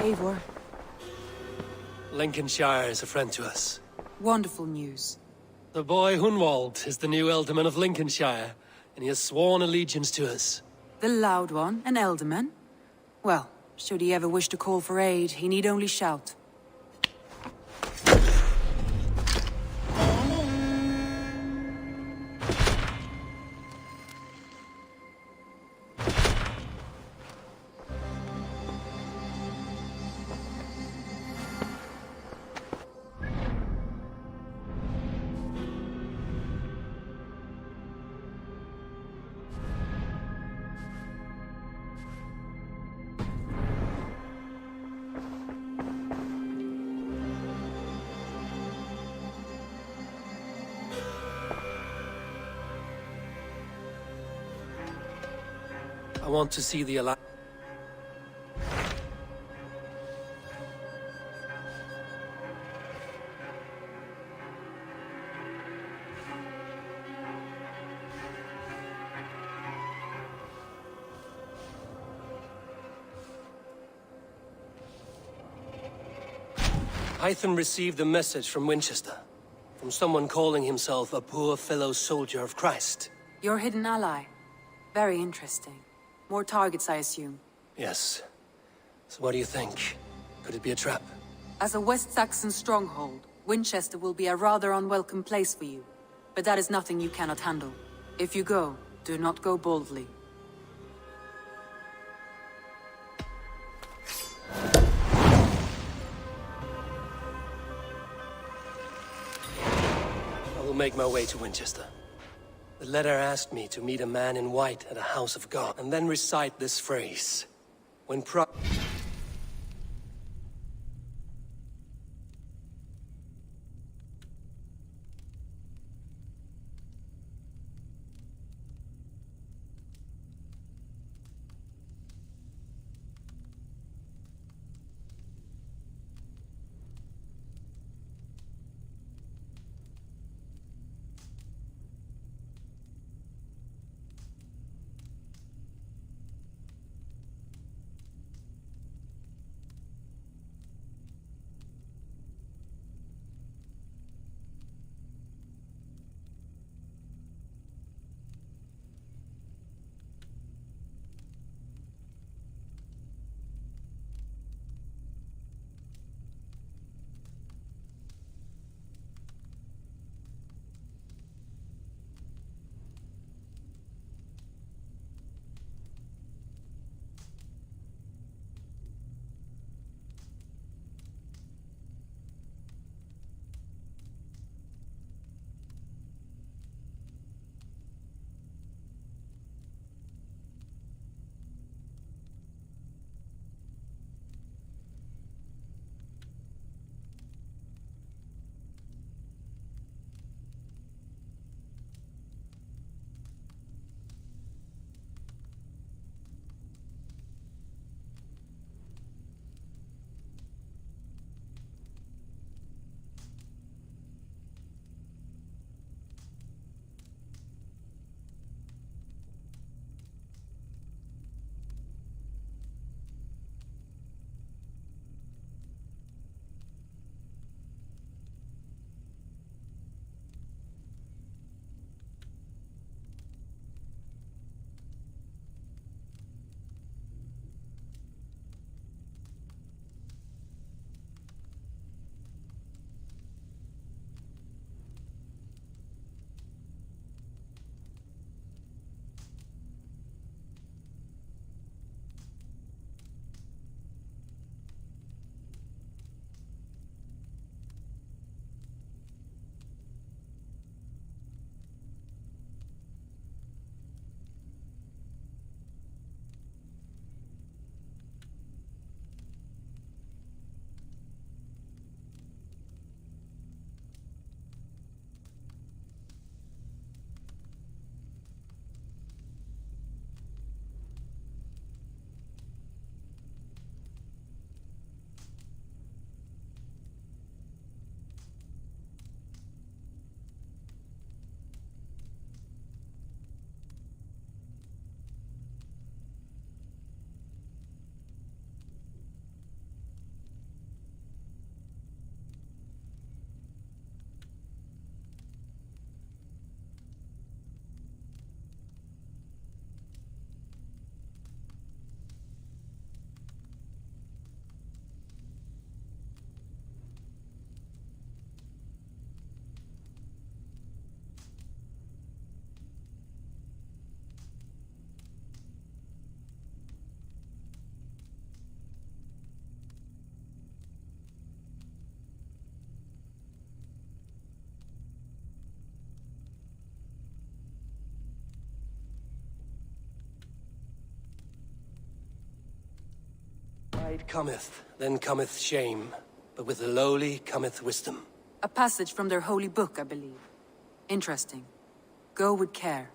Eivor. Lincolnshire is a friend to us. Wonderful news. The boy Hunwald is the new Ealdorman of Lincolnshire, and he has sworn allegiance to us. The loud one, an Ealdorman? Well, should he ever wish to call for aid, he need only shout. I want to see the Hytham received a message from Winchester, from someone calling himself a poor fellow soldier of Christ. Your hidden ally. Very interesting. More targets, I assume. Yes. So what do you think? Could it be a trap? As a West Saxon stronghold, Winchester will be a rather unwelcome place for you. But that is nothing you cannot handle. If you go, do not go boldly. I will make my way to Winchester. The letter asked me to meet a man in white at a house of God, and then recite this phrase. When Pride cometh, then cometh shame, but with the lowly cometh wisdom. A passage from their holy book, I believe. Interesting. Go with care.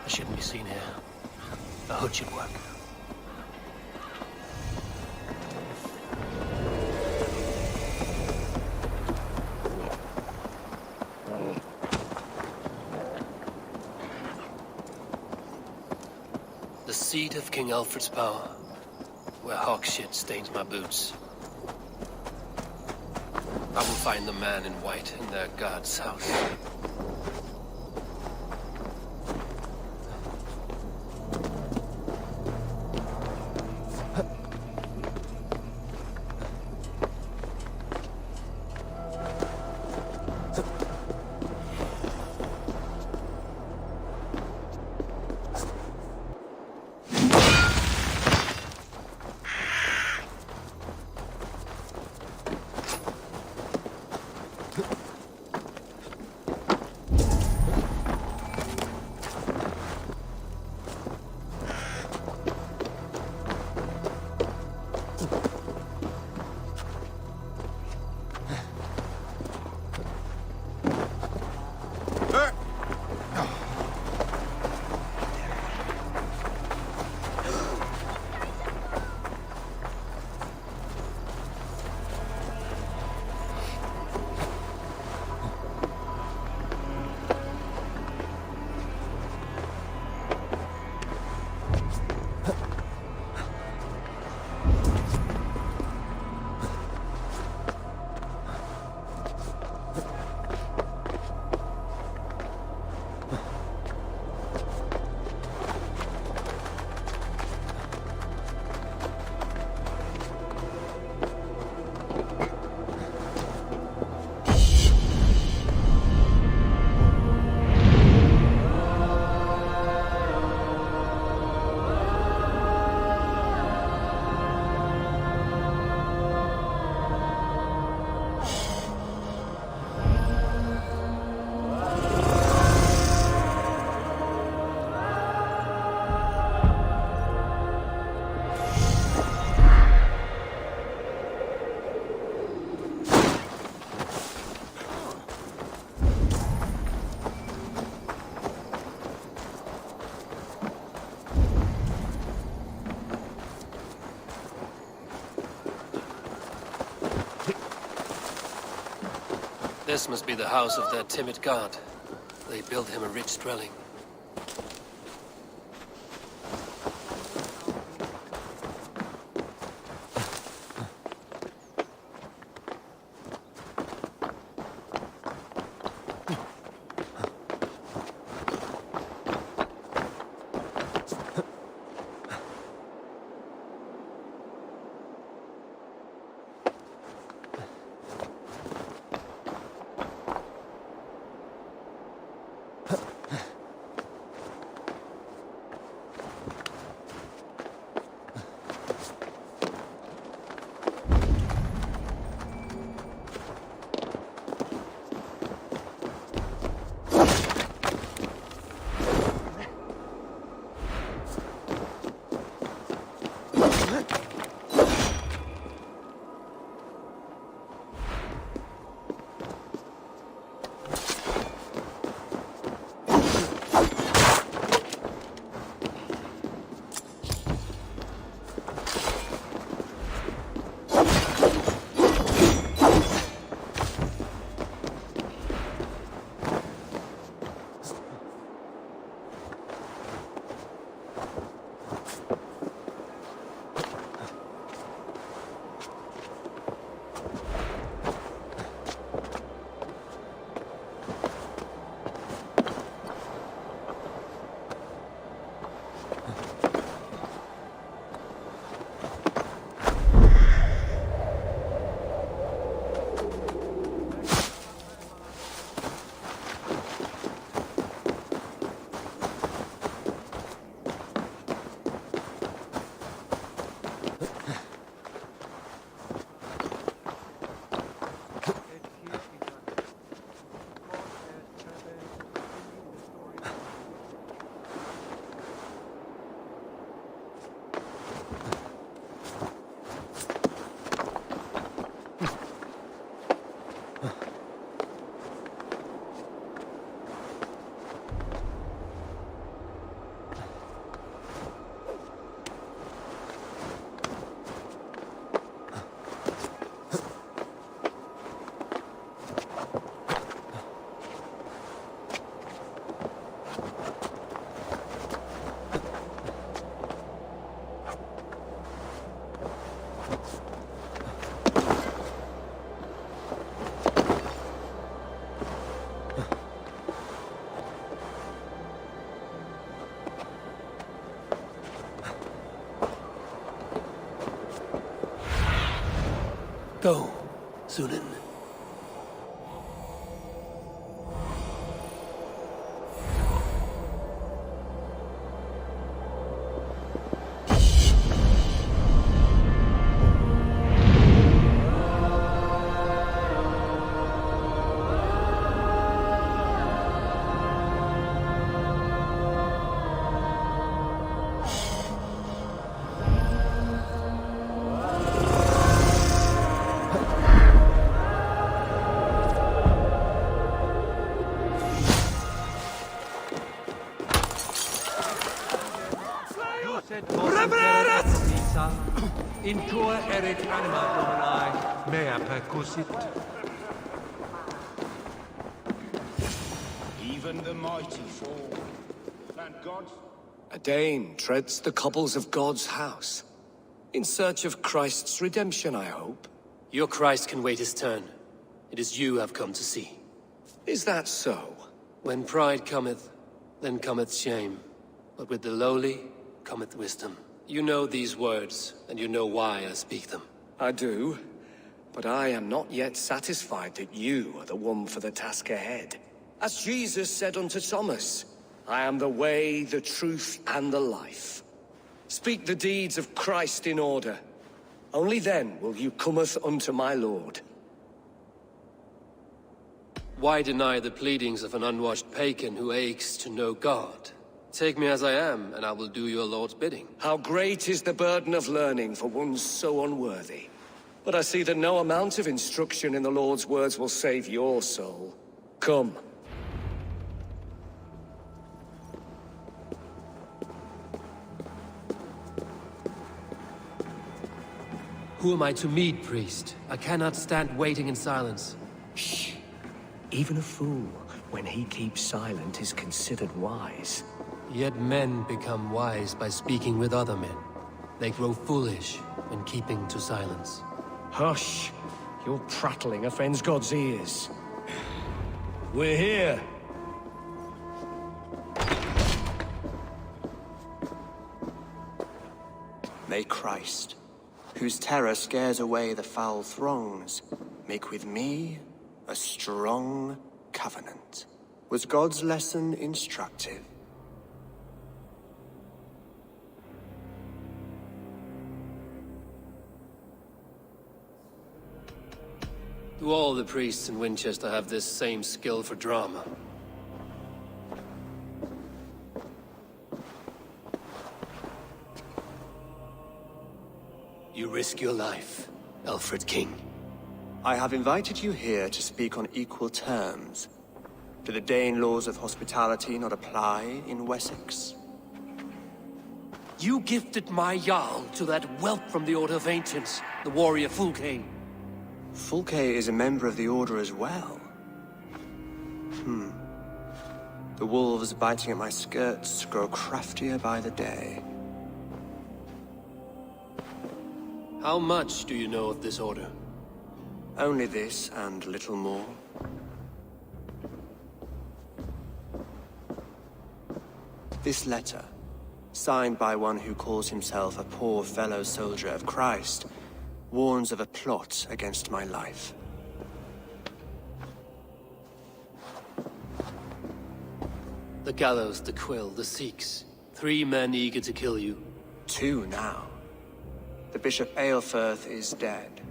Shouldn't be seen here. A hood should work. The seat of King Alfred's power, where hawk shit stains my boots. I will find the man in white in their god's house. This must be the house of their timid god. They built him a rich dwelling. Go, Sunan. Intor erit anima domini, mea percussit. Even the mighty fall. Thank God. A Dane treads the cobbles of God's house. In search of Christ's redemption, I hope. Your Christ can wait his turn. It is you I've come to see. Is that so? When pride cometh, then cometh shame. But with the lowly cometh wisdom. You know these words, and you know why I speak them. I do, but I am not yet satisfied that you are the one for the task ahead. As Jesus said unto Thomas, I am the way, the truth, and the life. Speak the deeds of Christ in order. Only then will you cometh unto my Lord. Why deny the pleadings of an unwashed pagan who aches to know God? Take me as I am, and I will do your Lord's bidding. How great is the burden of learning for one so unworthy. But I see that no amount of instruction in the Lord's words will save your soul. Come. Who am I to meet, priest? I cannot stand waiting in silence. Shh. Even a fool, when he keeps silent, is considered wise. Yet men become wise by speaking with other men. They grow foolish when keeping to silence. Hush! Your prattling offends God's ears. We're here! May Christ, whose terror scares away the foul throngs, make with me a strong covenant. Was God's lesson instructive? Do all the priests in Winchester have this same skill for drama? You risk your life, Alfred King. I have invited you here to speak on equal terms. Do the Dane laws of hospitality not apply in Wessex? You gifted my Jarl to that whelp from the Order of Ancients, the warrior Fulke. Fulke is a member of the Order as well. The wolves biting at my skirts grow craftier by the day. How much do you know of this order? Only this and little more. This letter, signed by one who calls himself a poor fellow soldier of Christ, warns of a plot against my life. The gallows, the quill, the Sikhs. 3 men eager to kill you. 2 now. The Bishop Aelfirth is dead.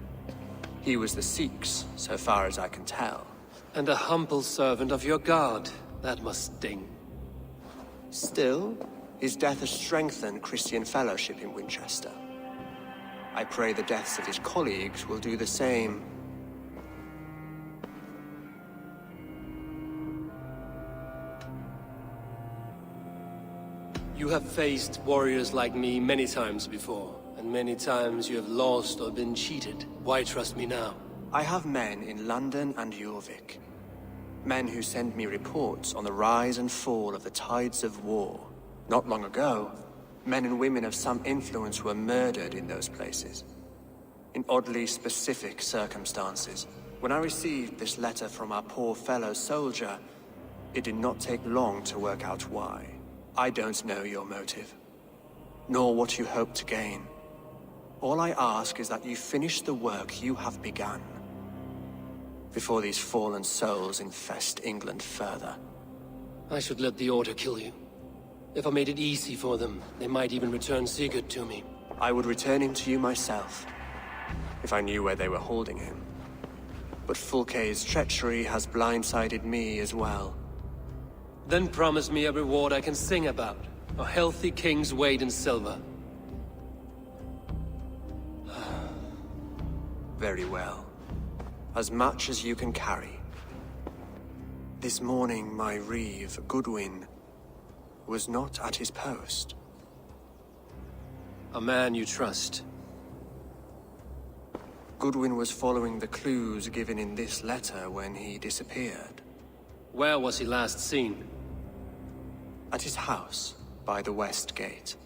He was the Sikhs, so far as I can tell. And a humble servant of your god. That must sting. Still, his death has strengthened Christian fellowship in Winchester. I pray the deaths of his colleagues will do the same. You have faced warriors like me many times before, and many times you have lost or been cheated. Why trust me now? I have men in London and Jorvik. Men who send me reports on the rise and fall of the tides of war. Not long ago, men and women of some influence were murdered in those places. In oddly specific circumstances. When I received this letter from our poor fellow soldier, it did not take long to work out why. I don't know your motive, nor what you hope to gain. All I ask is that you finish the work you have begun, before these fallen souls infest England further. I should let the Order kill you. If I made it easy for them, they might even return Sigurd to me. I would return him to you myself, if I knew where they were holding him. But Fulke's treachery has blindsided me as well. Then promise me a reward I can sing about. A healthy king's weight in silver. Very well. As much as you can carry. This morning, my reeve, Goodwin, was not at his post. A man you trust. Goodwin was following the clues given in this letter when he disappeared. Where was he last seen? At his house, by the West Gate.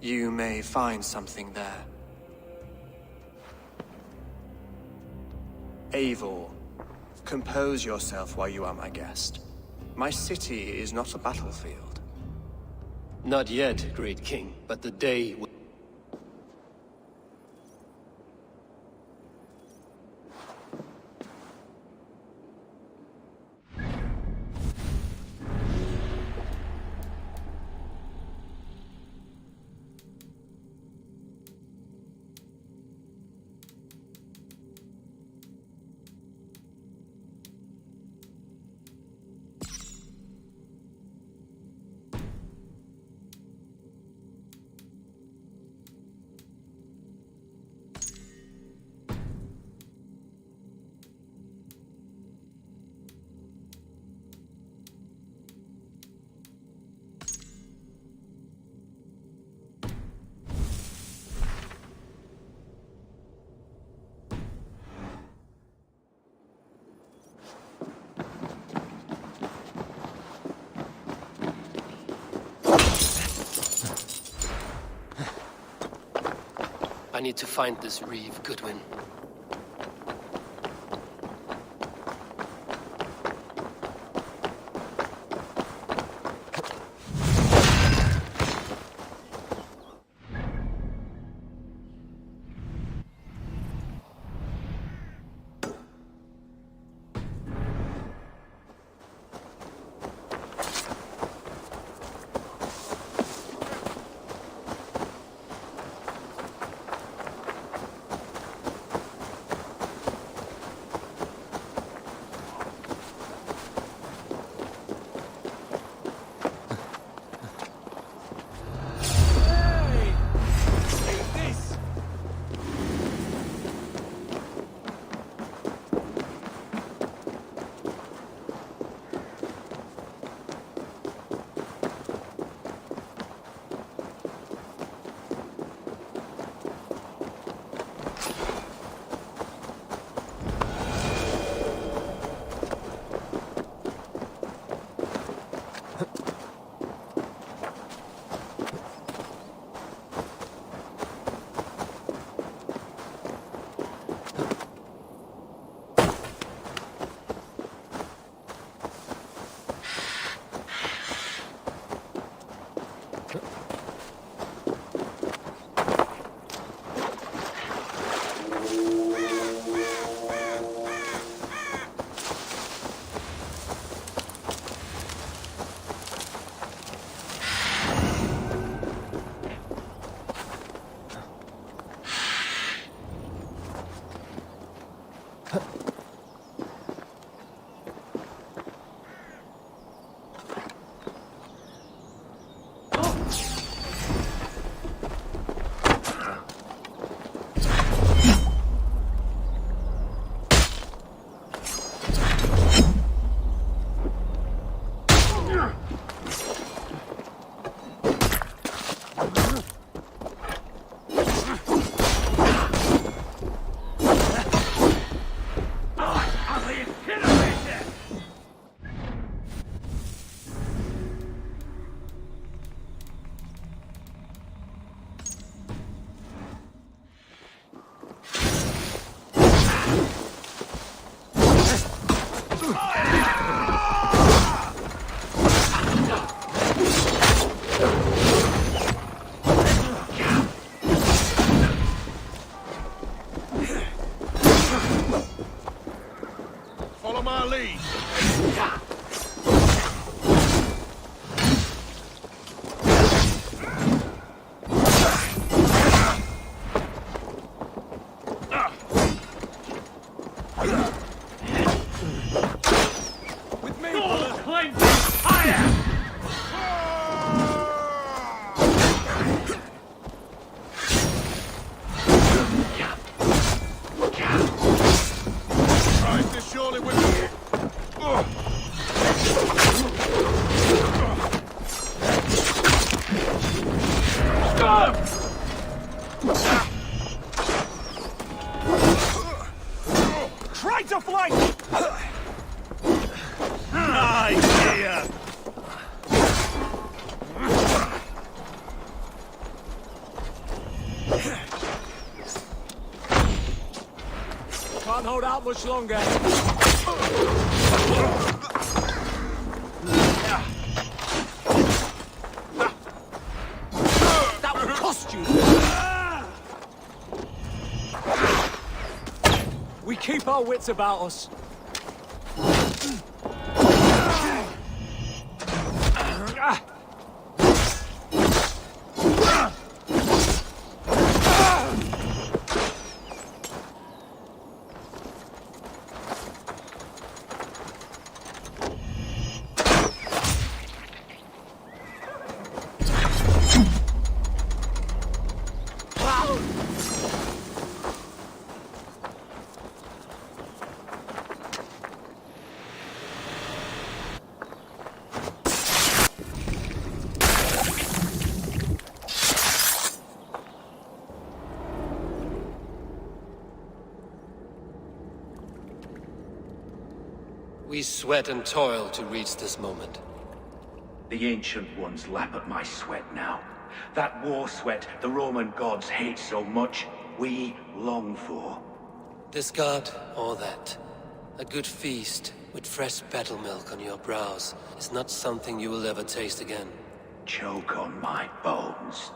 You may find something there. Eivor, compose yourself while you are my guest. My city is not a battlefield. Not yet, great king, but the day will... I need to find this reeve, Goodwin. Try to flank! Idea! Can't hold out much longer. That will cost you. We keep our wits about us. We sweat and toil to reach this moment. The Ancient Ones lap at my sweat now. That war sweat the Roman gods hate so much, we long for. This god, or that. A good feast with fresh battle milk on your brows is not something you will ever taste again. Choke on my bones.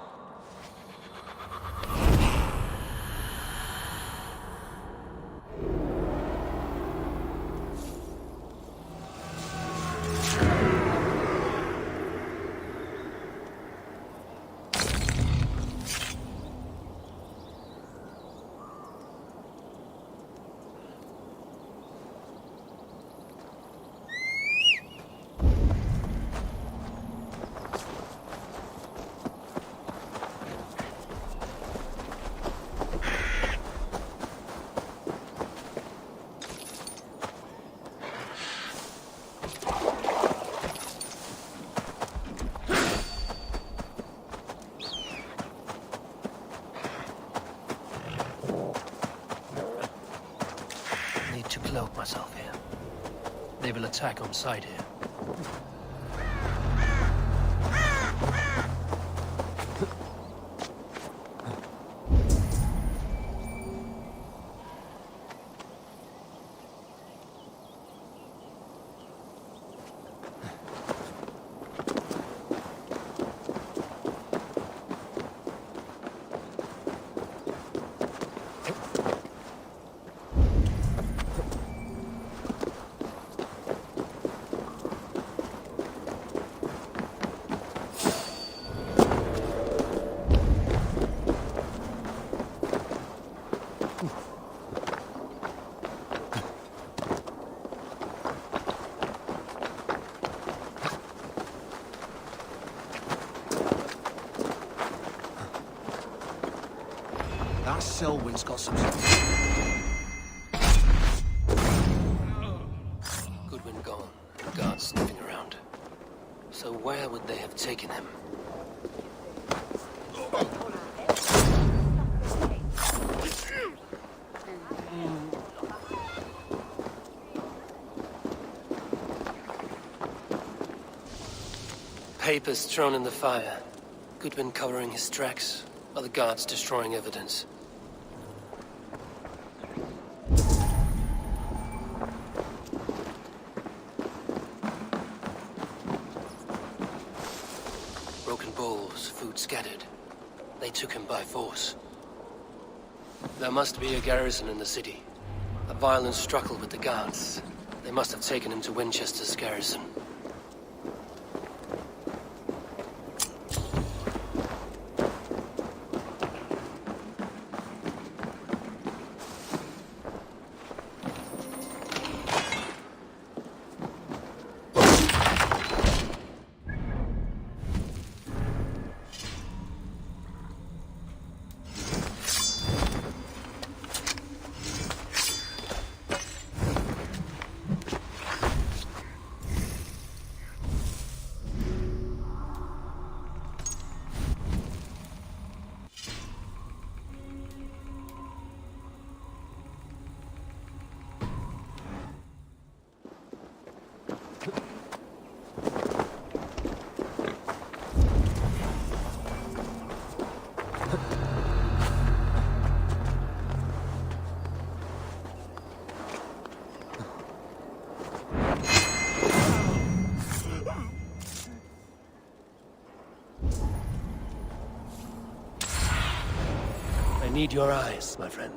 Cloak myself here. They will attack on sight here. That Selwyn's got some... Goodwin gone. Guards sniffing around. So where would they have taken him? Papers thrown in the fire. Goodwin covering his tracks. Other guards destroying evidence. Broken bowls, food scattered. They took him by force. There must be a garrison in the city. A violent struggle with the guards. They must have taken him to Winchester's garrison. I need your eyes, my friend.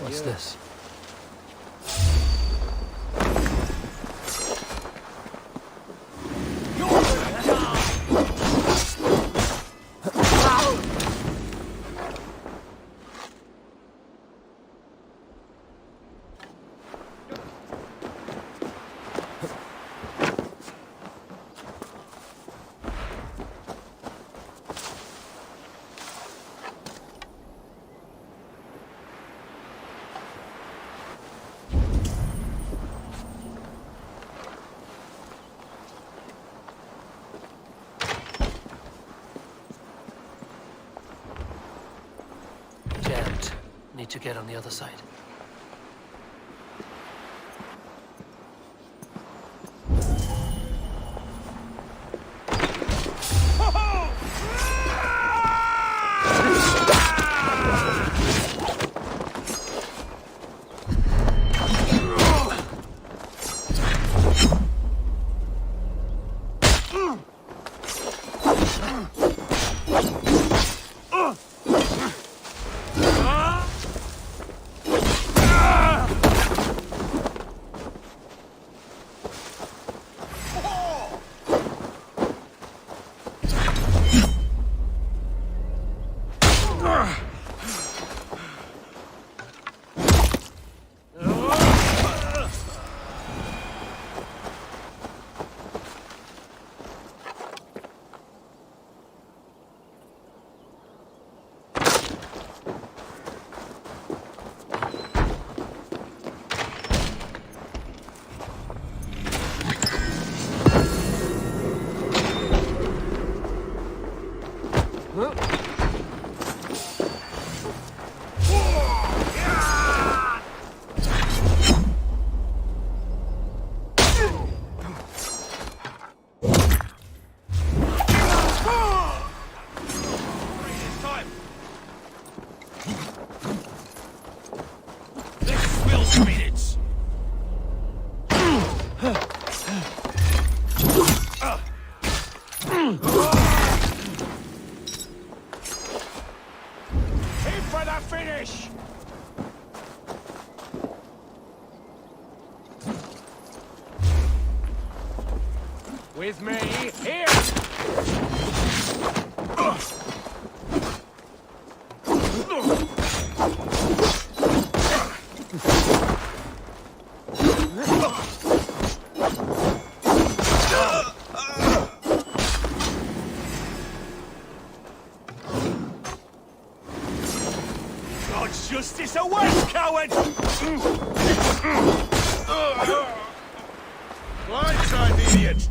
What's this? Need to get on the other side. Aim for the finish! With me, here! God's justice awaits, coward! Blindside, idiot!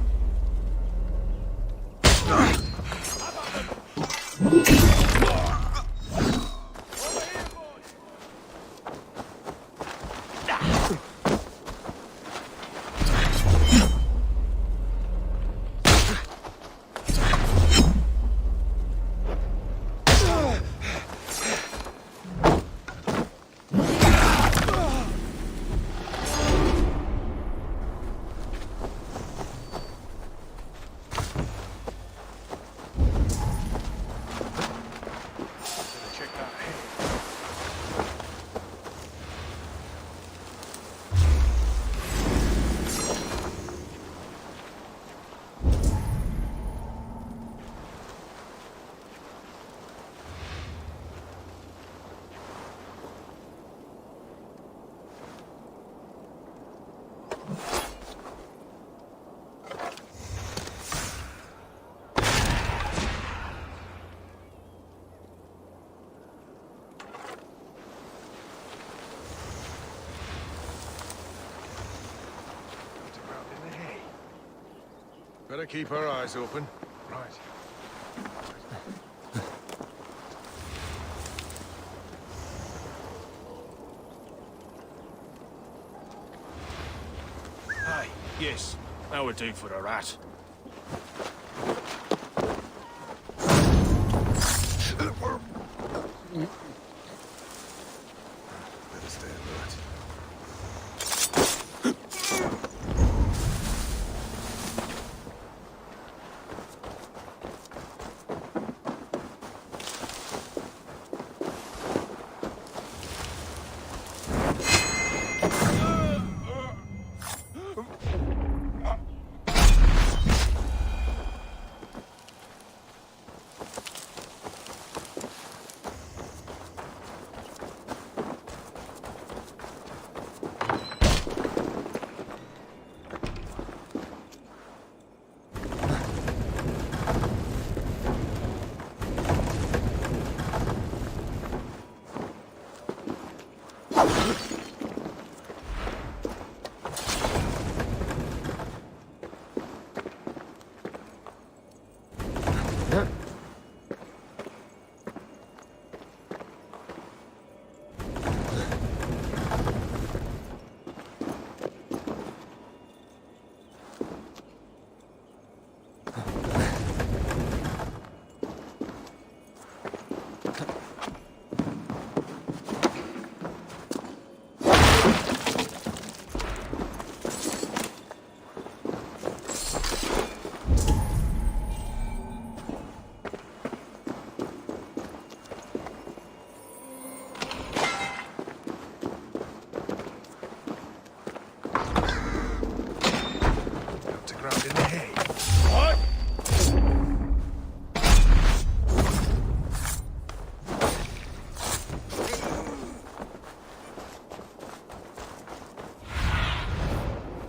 Better keep our eyes open. Right. Aye, yes. That would do for a rat. Better stay alert.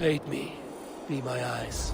Aid me. Be my eyes.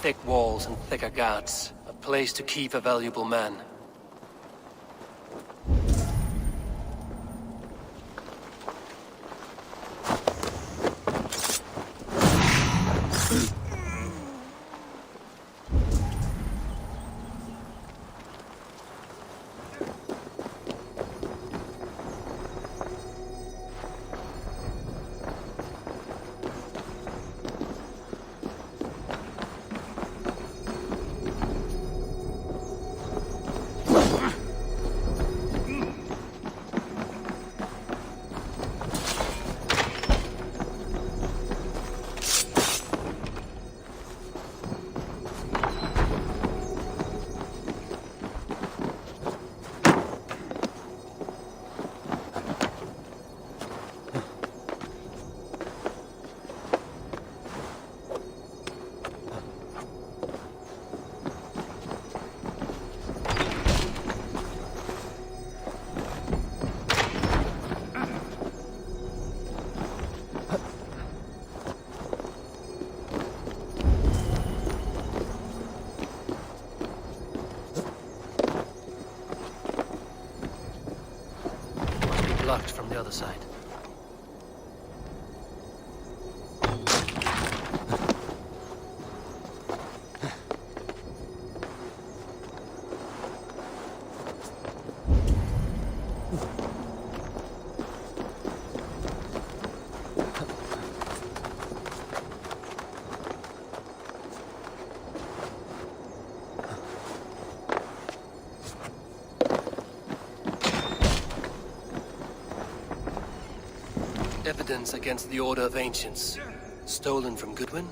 thick walls and thicker guards. A place to keep a valuable man. Locked from the other side. Evidence against the Order of Ancients. Stolen from Goodwin?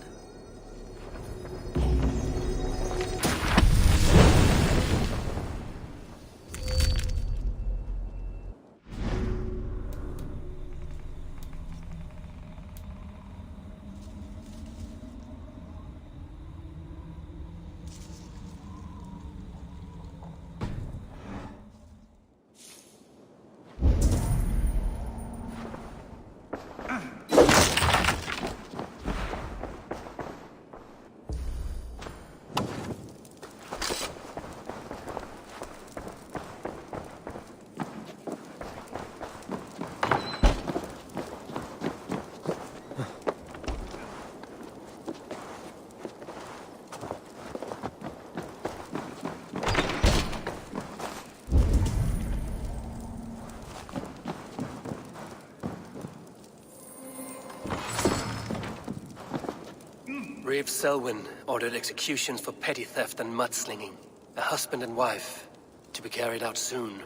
Reeve Selwyn ordered executions for petty theft and mudslinging. A husband and wife, to be carried out soon.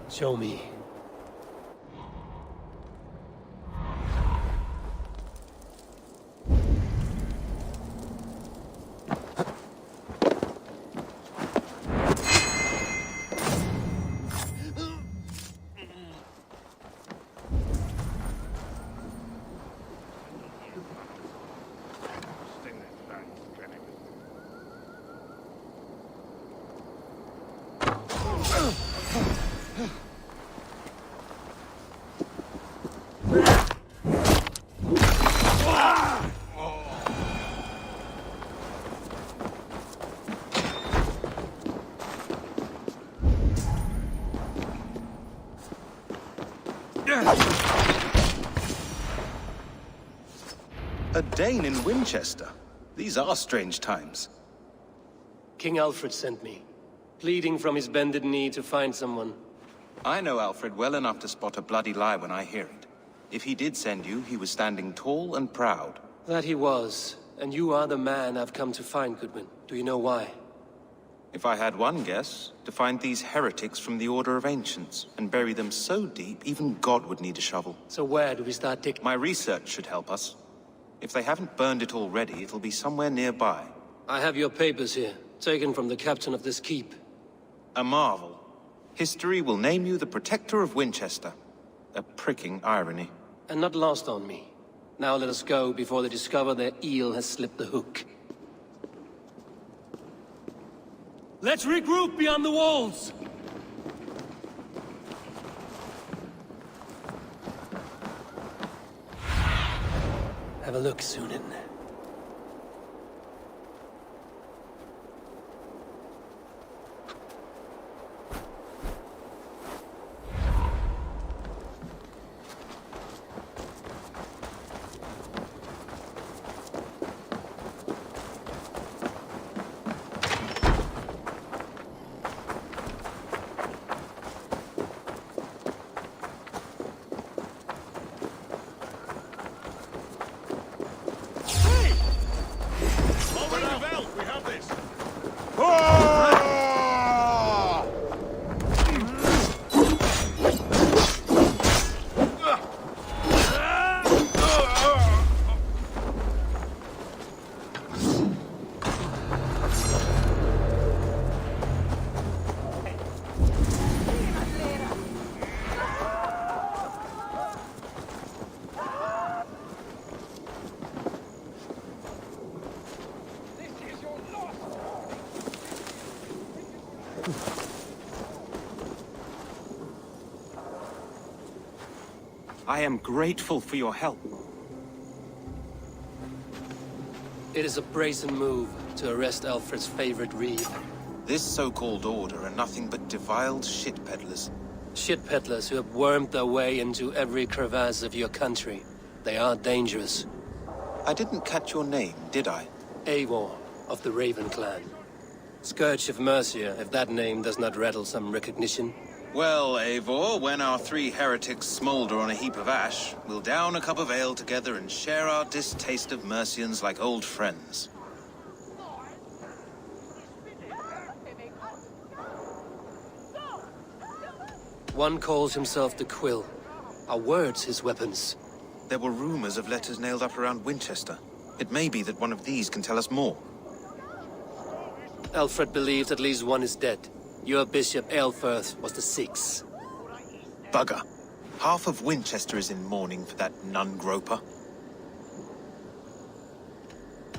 Show me. A Dane in Winchester? These are strange times. King Alfred sent me, pleading from his bended knee to find someone. I know Alfred well enough to spot a bloody lie when I hear it. If he did send you, he was standing tall and proud. That he was, and you are the man I've come to find, Goodwin. Do you know why? If I had one guess, to find these heretics from the Order of Ancients, and bury them so deep, even God would need a shovel. So where do we start digging? My research should help us. If they haven't burned it already, it'll be somewhere nearby. I have your papers here, taken from the captain of this keep. A marvel. History will name you the Protector of Winchester. A pricking irony. And not lost on me. Now let us go before they discover their eel has slipped the hook. Let's regroup beyond the walls! have a look, Sunan. I am grateful for your help. It is a brazen move to arrest Alfred's favorite reeve. This so-called order are nothing but defiled shit peddlers. Shit peddlers who have wormed their way into every crevasse of your country. They are dangerous. I didn't catch your name, did I? Eivor, of the Raven clan. Scourge of Mercia, if that name does not rattle some recognition. Well, Eivor, when our three heretics smolder on a heap of ash, we'll down a cup of ale together and share our distaste of Mercians like old friends. One calls himself the Quill. Are words his weapons? There were rumors of letters nailed up around Winchester. It may be that one of these can tell us more. Alfred believes at least one is dead. Your Bishop Aelfirth was the sixth. Bugger. Half of Winchester is in mourning for that nun-groper.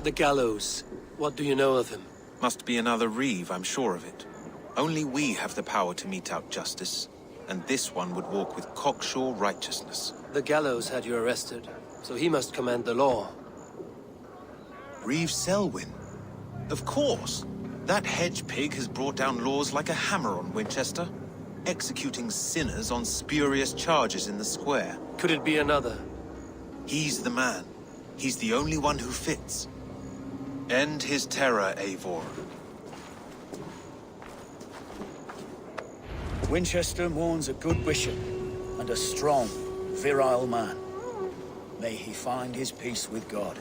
The gallows. What do you know of him? Must be another reeve, I'm sure of it. Only we have the power to mete out justice, and this one would walk with cocksure righteousness. The gallows had you arrested, so he must command the law. Reeve Selwyn? Of course! That hedge pig has brought down laws like a hammer on Winchester, executing sinners on spurious charges in the square. Could it be another? He's the man. He's the only one who fits. End his terror, Eivor. Winchester mourns a good bishop and a strong, virile man. May he find his peace with God.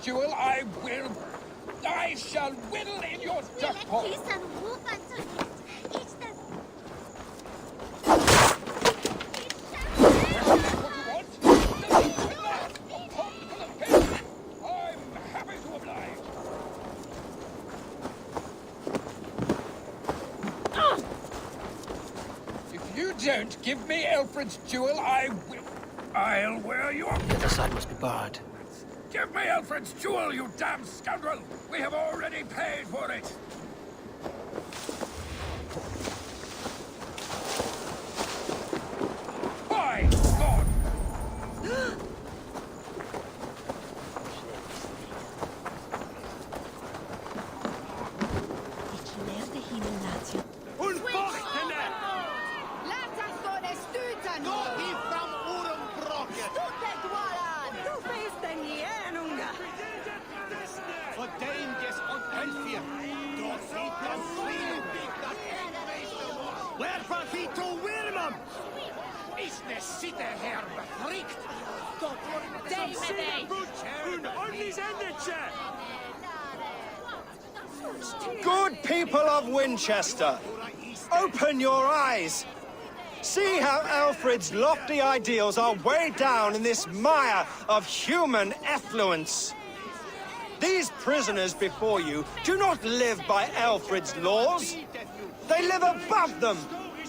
Jewel, I shall whittle in your duck hole. I'm happy to oblige. If you don't give me Alfred's jewel, I'll wear your... The other side must be barred. Give me Alfred's jewel, you damn scoundrel! We have already paid for it! By God! Good people of Winchester, open your eyes. See how Alfred's lofty ideals are weighed down in this mire of human effluence. These prisoners before you do not live by Alfred's laws. They live above them.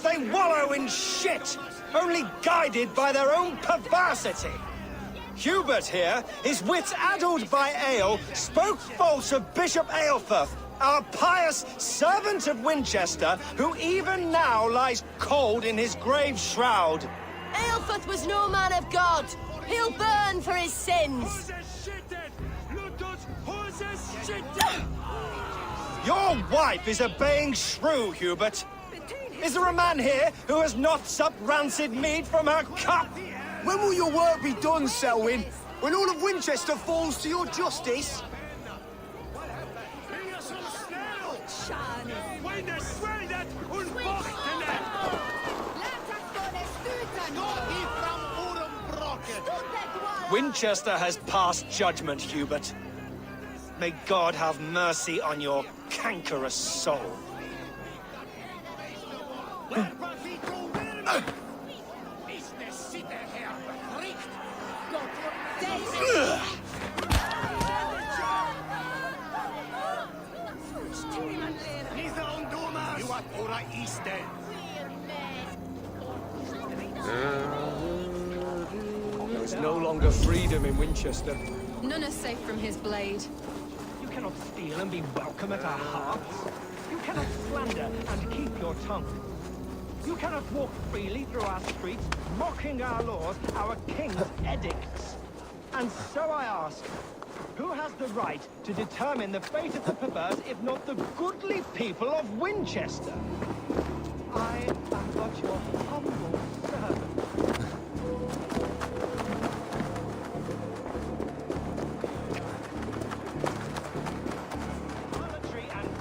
They wallow in shit, only guided by their own perversity. Hubert here, his wits addled by ale, spoke false of Bishop Aelfirth, our pious servant of Winchester, who even now lies cold in his grave shroud. Aelfirth was no man of God. He'll burn for his sins. Your wife is a baying shrew, Hubert. Is there a man here who has not supped rancid mead from her cup? When will your work be done, Selwyn? When all of Winchester falls to your justice? Winchester has passed judgment, Hubert. May God have mercy on your cankerous soul. There is no longer freedom in Winchester. None are safe from his blade. You cannot steal and be welcome at our hearts. You cannot slander and keep your tongue. You cannot walk freely through our streets, mocking our laws, our king's edicts. And so I ask, who has the right to determine the fate of the perverse, if not the goodly people of Winchester? I am but your humble servant.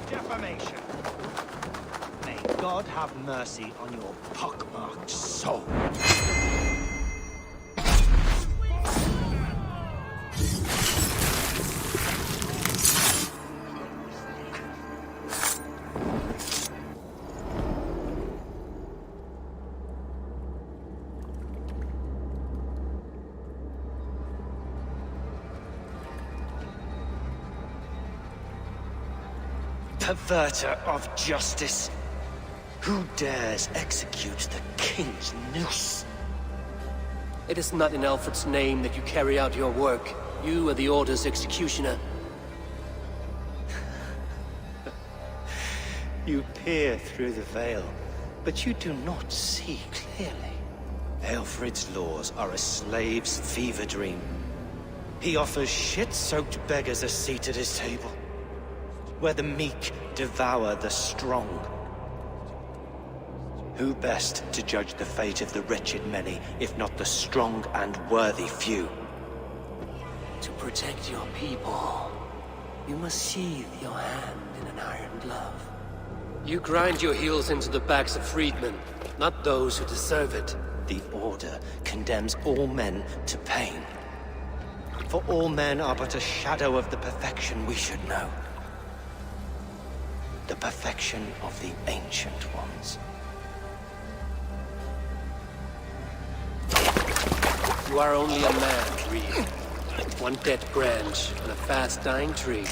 Defamation. May God have mercy on your pockmarked soul. Perverter of justice. Who dares execute the king's noose? It is not in Alfred's name that you carry out your work. You are the Order's executioner. You peer through the veil, but you do not see clearly. Alfred's laws are a slave's fever dream. He offers shit-soaked beggars a seat at his table, where the meek devour the strong. Who best to judge the fate of the wretched many, if not the strong and worthy few? To protect your people, you must sheathe your hand in an iron glove. You grind your heels into the backs of freedmen, not those who deserve it. The Order condemns all men to pain. For all men are but a shadow of the perfection we should know. The perfection of the Ancient Ones. You are only a man, Reed. One dead branch on a fast-dying tree.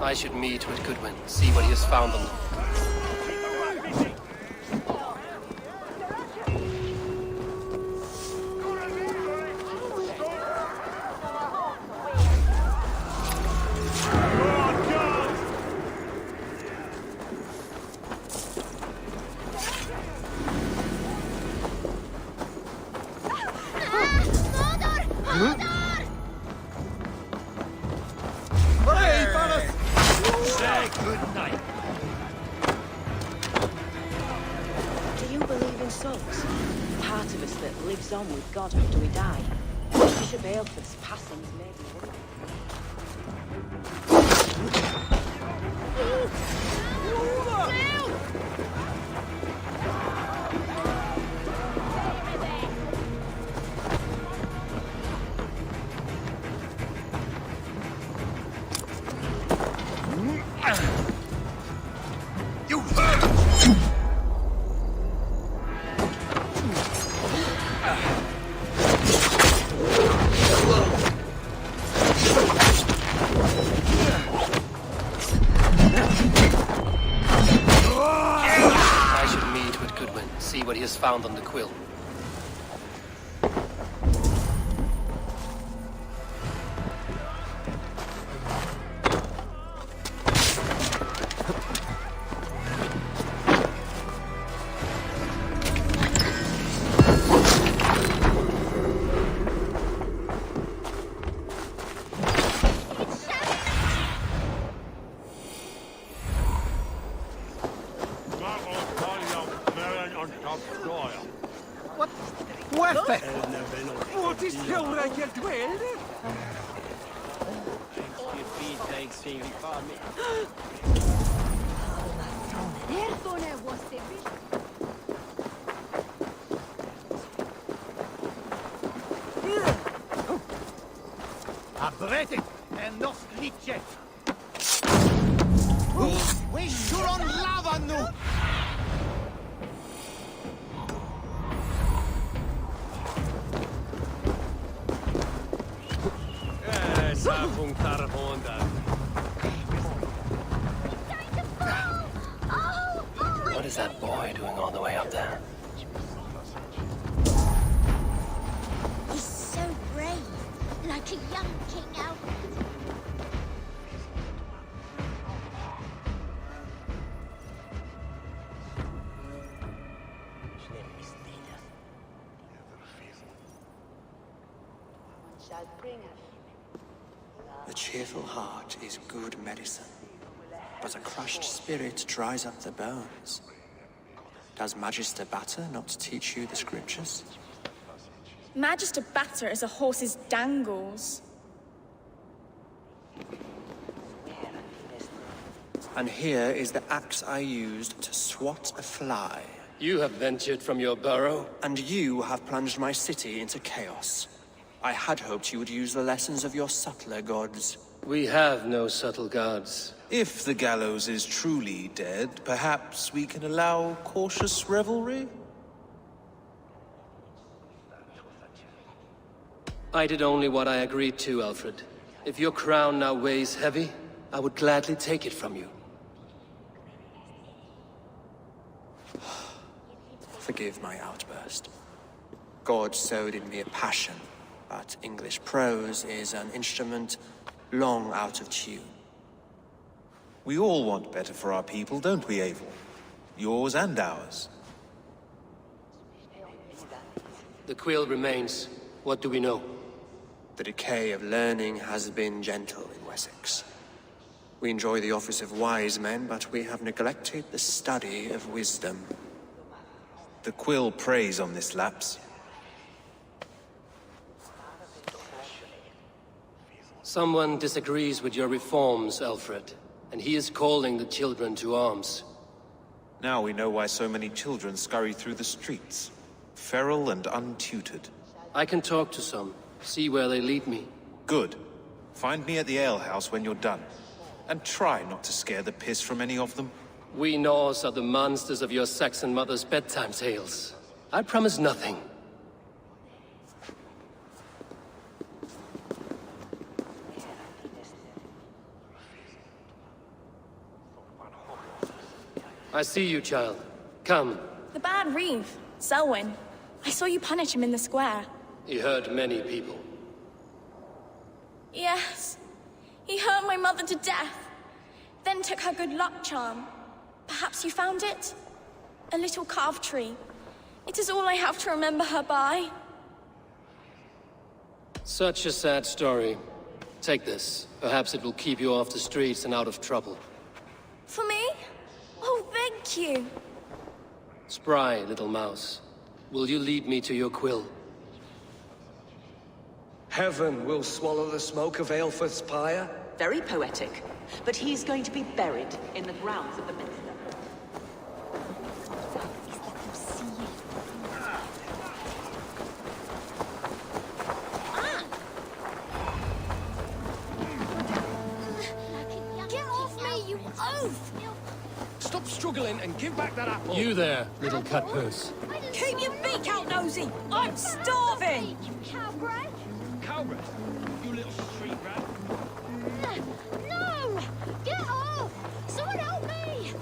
I should meet with Goodwin, see what he has found on them. still sucks. Part of us that lives on with God after we die. Bishop Aelfred's passing's made me worry. You heard! I should meet with Goodwin, see what he has found on the quill. What is Hillraker dwelled? Abretic and nos lichet. We sure on lava nu! What is that boy doing all the way up there? He's so brave, like a young King Alfred. A cheerful heart is good medicine, but a crushed spirit dries up the bones. Does Magister Batter not teach you the scriptures? Magister Batter is a horse's dangles. And here is the axe I used to swat a fly. You have ventured from your burrow? And you have plunged my city into chaos. I had hoped you would use the lessons of your subtler gods. We have no subtle gods. If the gallows is truly dead, perhaps we can allow cautious revelry? I did only what I agreed to, Alfred. If your crown now weighs heavy, I would gladly take it from you. Forgive my outburst. God sowed in me a passion, but English prose is an instrument long out of tune. We all want better for our people, don't we, Abel? Yours and ours. The quill remains. What do we know? The decay of learning has been gentle in Wessex. We enjoy the office of wise men, but we have neglected the study of wisdom. The quill preys on this lapse. Someone disagrees with your reforms, Alfred, and he is calling the children to arms. Now we know why so many children scurry through the streets, feral and untutored. I can talk to some, see where they lead me. Good. Find me at the alehouse when you're done. And try not to scare the piss from any of them. We Norse are the monsters of your Saxon mother's bedtime tales. I promise nothing. I see you, child. Come. The bad Reeve, Selwyn. I saw you punish him in the square. He hurt many people. Yes. He hurt my mother to death. Then took her good luck charm. Perhaps you found it? A little carved tree. It is all I have to remember her by. Such a sad story. Take this. Perhaps it will keep you off the streets and out of trouble. For me? Oh, thank you. Spry, little mouse. Will you lead me to your quill? Heaven will swallow the smoke of Aelfred's pyre? Very poetic. But he's going to be buried in the grounds of the Minster. Get off me, you oaf! Stop struggling and give back that apple. You there, little cutpurse. Keep your beak out, Nosy! I'm starving! You cowbread! Cowbread, you little street rat. No! Get off! Someone help me!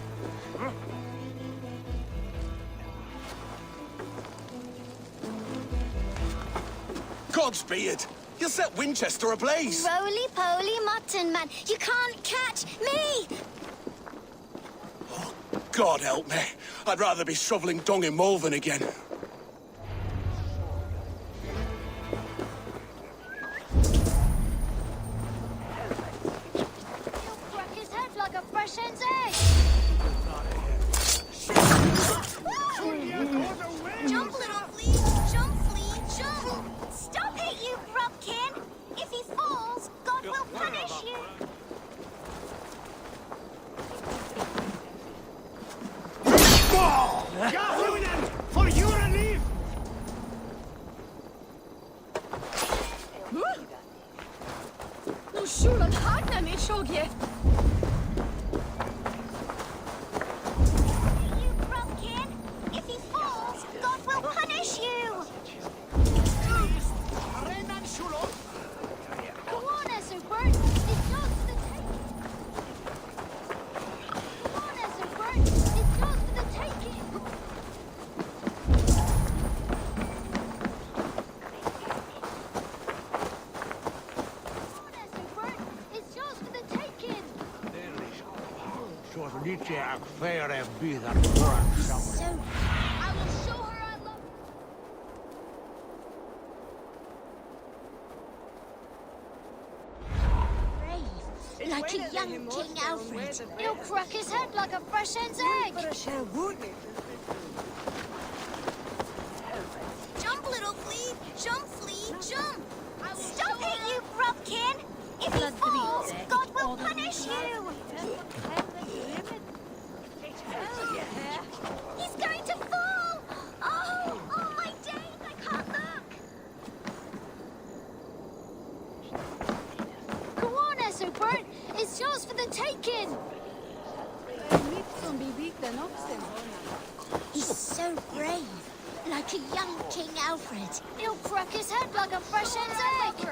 Godspeed! You set Winchester ablaze! Roly-poly mutton man, you can't catch me! God help me. I'd rather be shoveling dung in Malvern again. He'll crack his head like a fresh hen's egg! Jump, little flea! Jump, flea, jump! Stop it, you grubkin! If he falls, God will punish you! For your relief! No shulan hadna mi shogye. You grubkin! If he falls, God will punish you! Go on, Esubert! It's yours for the taking! Go on, Esubert! It's yours for the taking! It's yours for the taking! So Nietzsche a fair and be that for So, I will show her I love brave, like a young King Alfred. He'll crack his head like a fresh hen's egg. Jump, little flea! Jump, flea, jump! Stop it, you grubkin! If he falls, God will punish you! He's going to fall! Oh, my days, I can't look! Go on, Esubert! It's yours for the taking! He's so brave, like a young King Alfred. He'll crack his head like a fresh hen's egg!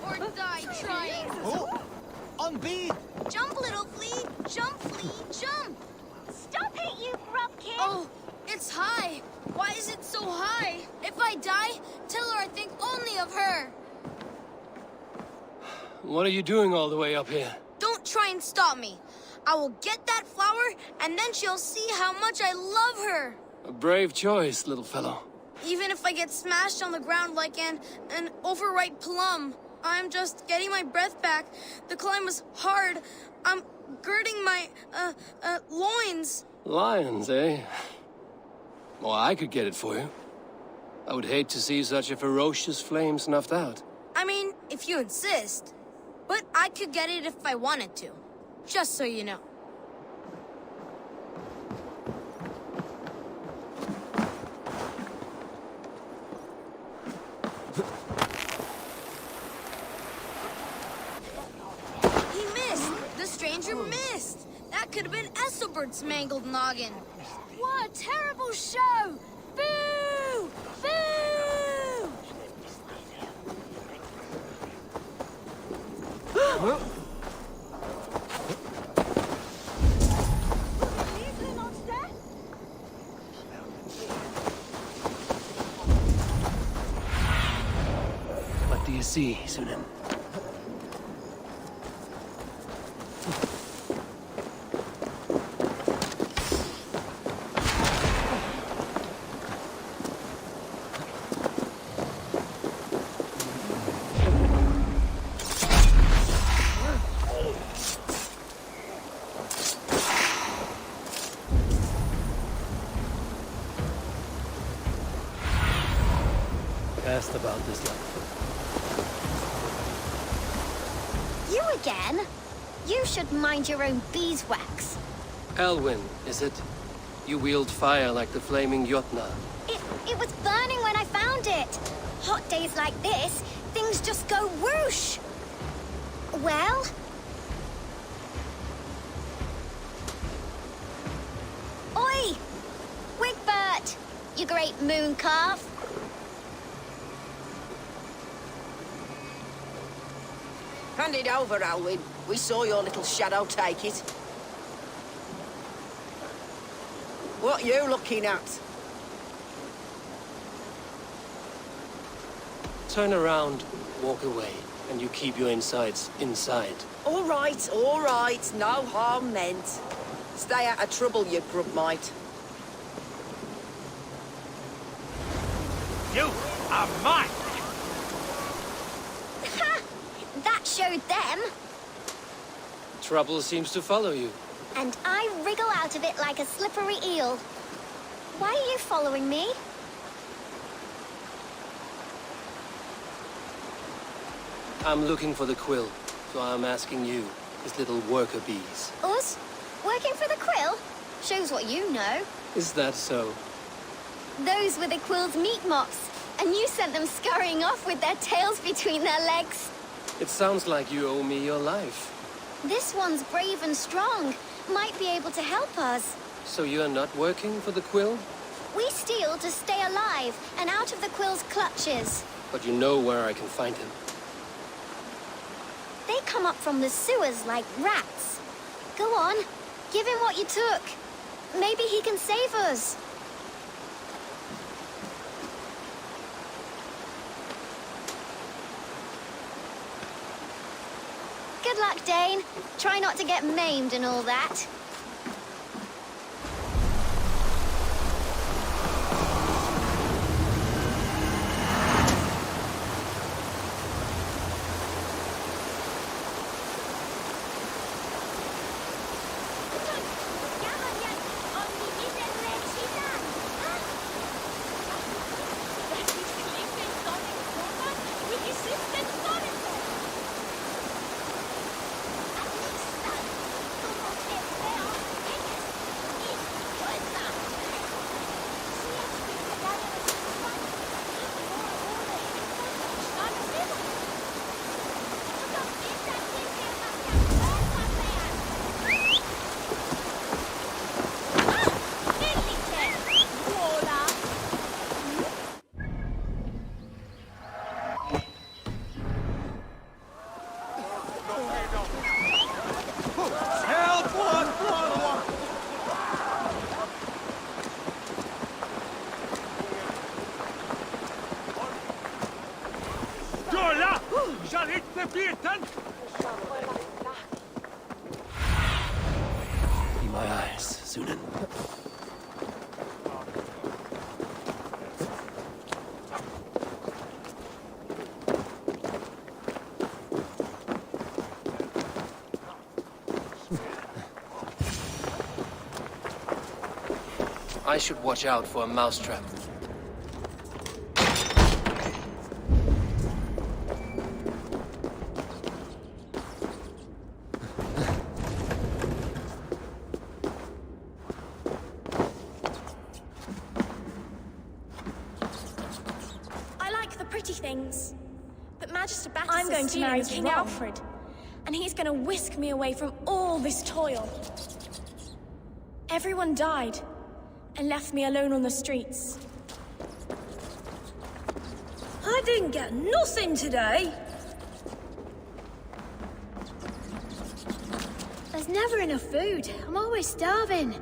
Or die trying! Oh! On beat! Jump, little flea! Jump, flea, jump! Stop it, you grubkin! Oh, it's high. Why is it so high? If I die, tell her I think only of her. What are you doing all the way up here? Don't try and stop me. I will get that flower, and then she'll see how much I love her. A brave choice, little fellow. Even if I get smashed on the ground like an overripe plum, I'm just getting my breath back. The climb was hard. I'm girding my, loins. Lions, eh? Well, I could get it for you. I would hate to see such a ferocious flame snuffed out. I mean, if you insist. But I could get it if I wanted to. Just so you know. He missed! The stranger missed! That could have been Esselbert's mangled noggin. What a terrible show! Boo! Boo! What do you see, Sunan? asked about this life. You again? You should mind your own beeswax. Elwyn, is it? You wield fire like the flaming Jotnar. It was burning when I found it. Hot days like this, things just go whoosh. Well? Oi! Wigbert! You great moon calf. Hand it over, Alwyn. We saw your little shadow take it. What you looking at? Turn around, walk away, and you keep your insides inside. All right, no harm meant. Stay out of trouble, you grub mite. You are mine! Ha! That showed them. Trouble seems to follow you. And I wriggle out of it like a slippery eel. Why are you following me? I'm looking for the quill, so I'm asking you, his little worker bees. Us? Working for the quill? Shows what you know. Is that so? Those were the quill's meat mops, and you sent them scurrying off with their tails between their legs. It sounds like you owe me your life. This one's brave and strong. Might be able to help us. So you're not working for the quill? We steal to stay alive and out of the quill's clutches. But you know where I can find him. They come up from the sewers like rats. Go on, give him what you took. Maybe he can save us. Good luck, Dane. Try not to get maimed and all that. Be my eyes, Sunan. I should watch out for a mousetrap. Things. But Magister Battis I'm going to marry King Alfred, and he's going to whisk me away from all this toil. Everyone died, and left me alone on the streets. I didn't get nothing today. There's never enough food. I'm always starving.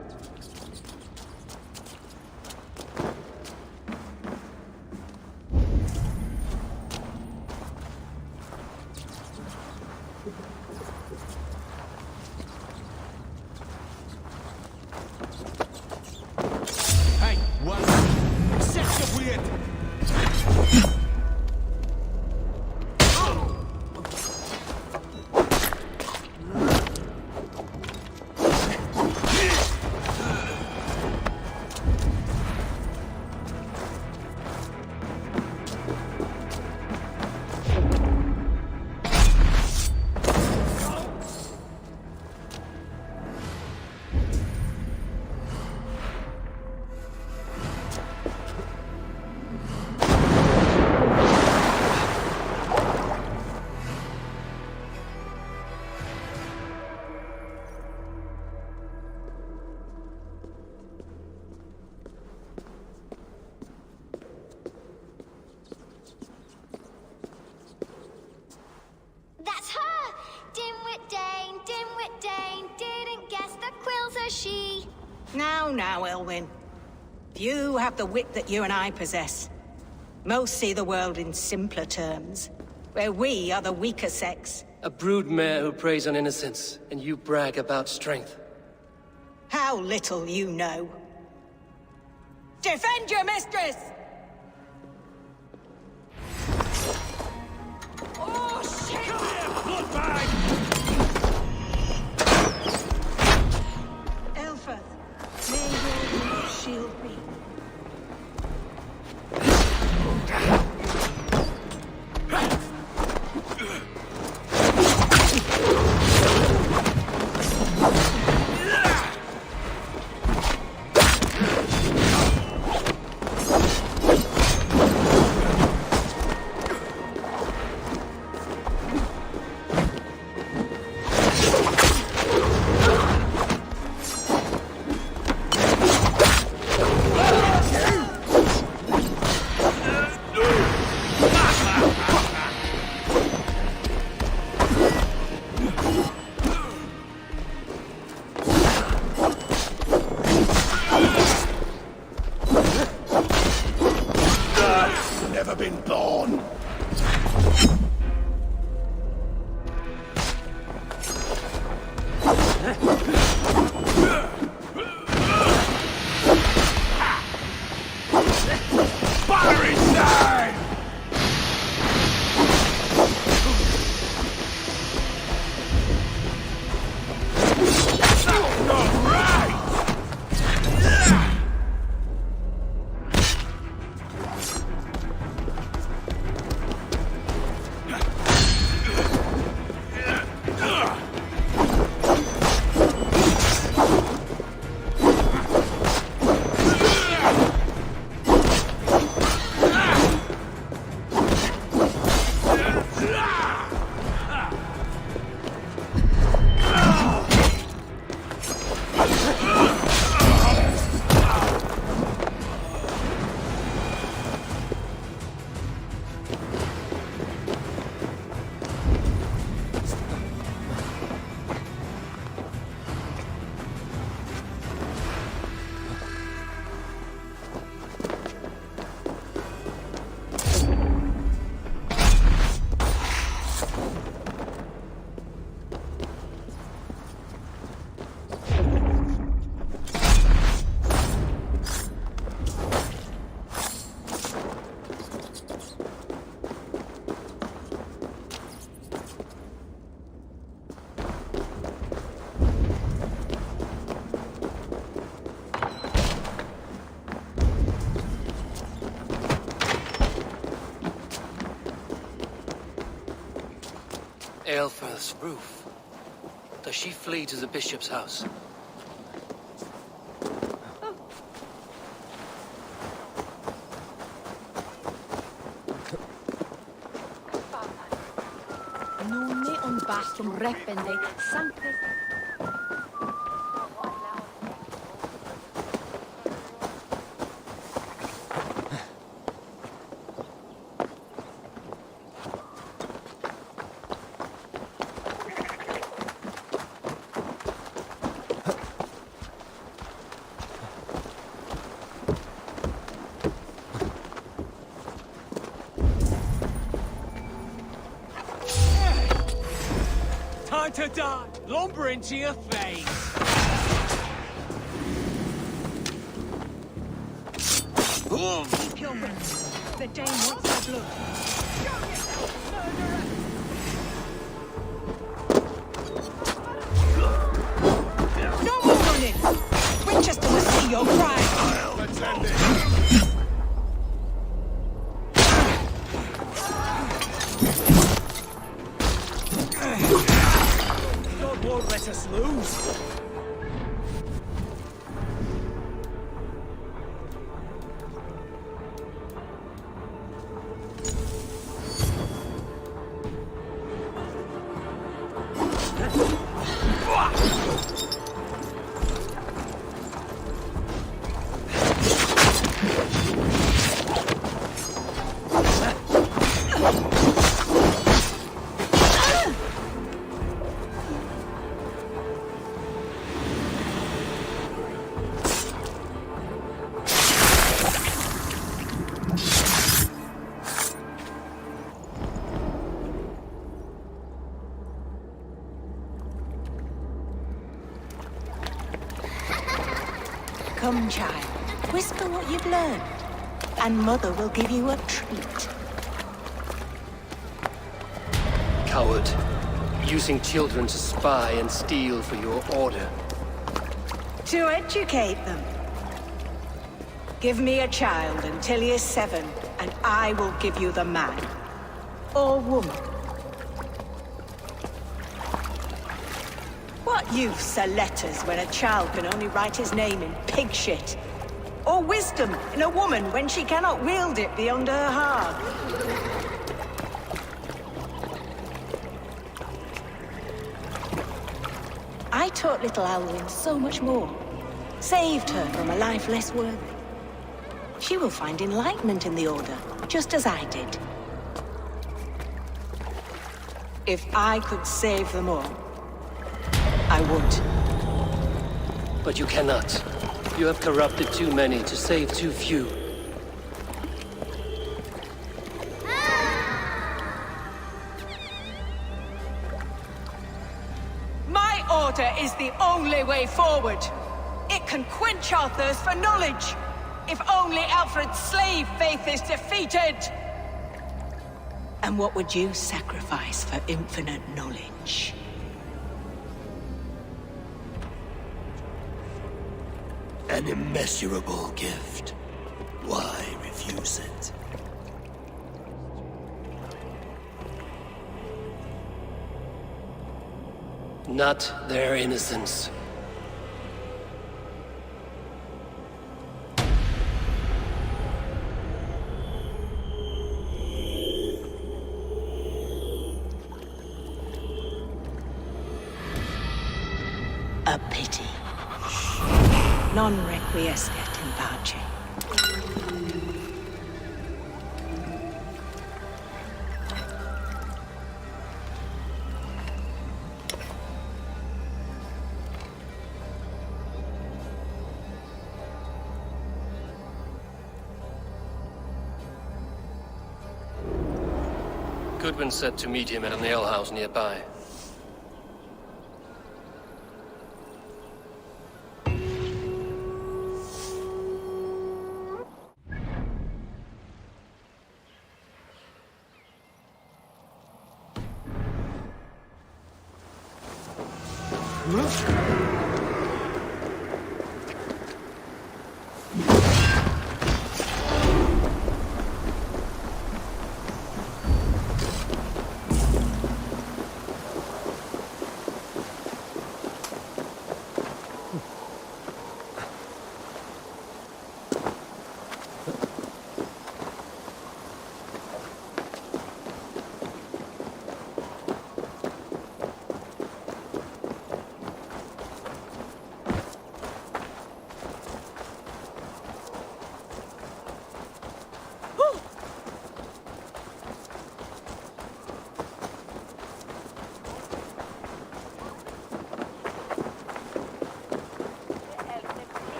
Go now, Elwyn. Few have the wit that you and I possess. Most see the world in simpler terms, where we are the weaker sex. A broodmare who preys on innocence, and you brag about strength. How little you know. Defend your mistress! Oh, shit! Come here, bloodbag! Elfeth, may your shield be. Aelfirth's roof. Does she flee to the bishop's house? Non ne on bastum repende, sancte... To die! Lumber into your face! Keep your wits. The Dane wants the blood. No more running! Winchester must see your crime! Let's end it! Won't let us lose. Come, child. Whisper what you've learned, and Mother will give you a treat. Coward. Using children to spy and steal for your order. To educate them. Give me a child until he is 7, and I will give you the man. Or woman. What use are letters when a child can only write his name in pig shit? Or wisdom in a woman when she cannot wield it beyond her heart? I taught little Alwyn so much more. Saved her from a life less worthy. She will find enlightenment in the Order, just as I did. If I could save them all, I would. But you cannot. You have corrupted too many to save too few. My order is the only way forward. It can quench our thirst for knowledge. If only Alfred's slave faith is defeated. And what would you sacrifice for infinite knowledge? An immeasurable gift. Why refuse it? Not their innocence. A pity. Non requiescat in pace. Goodwin said to meet him at an alehouse nearby.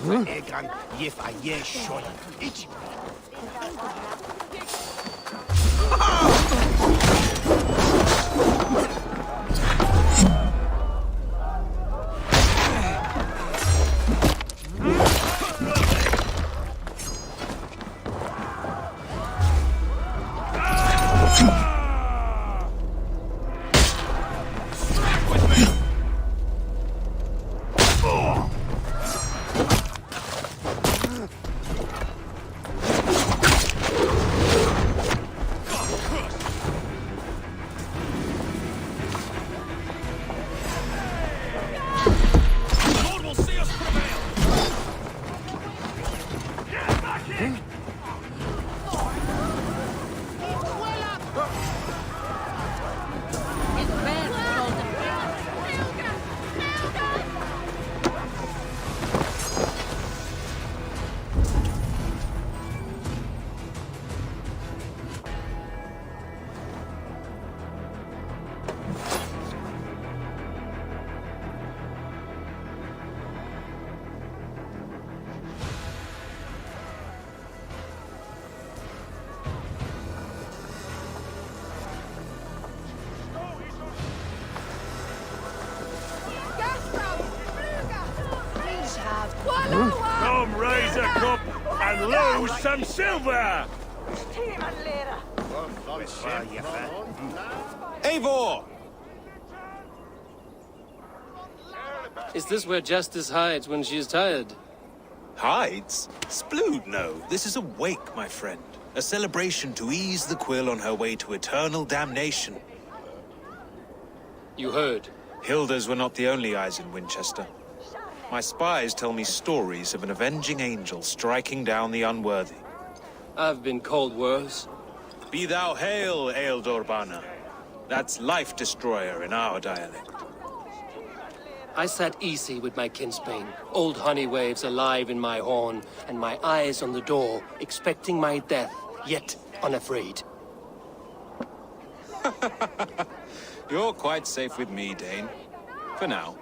Egran, yef a ye shoy. Ich. lose some silver! Eivor! Is this where Justice hides when she's tired? Hides? Splood, no. This is a wake, my friend. A celebration to ease the quill on her way to eternal damnation. You heard. Hilda's were not the only eyes in Winchester. My spies tell me stories of an avenging angel striking down the unworthy. I've been called worse. Be thou hail, Ealdor Bana. That's Life Destroyer in our dialect. I sat easy with my kinsbane, old honey waves alive in my horn, and my eyes on the door, expecting my death, yet unafraid. You're quite safe with me, Dane. For now.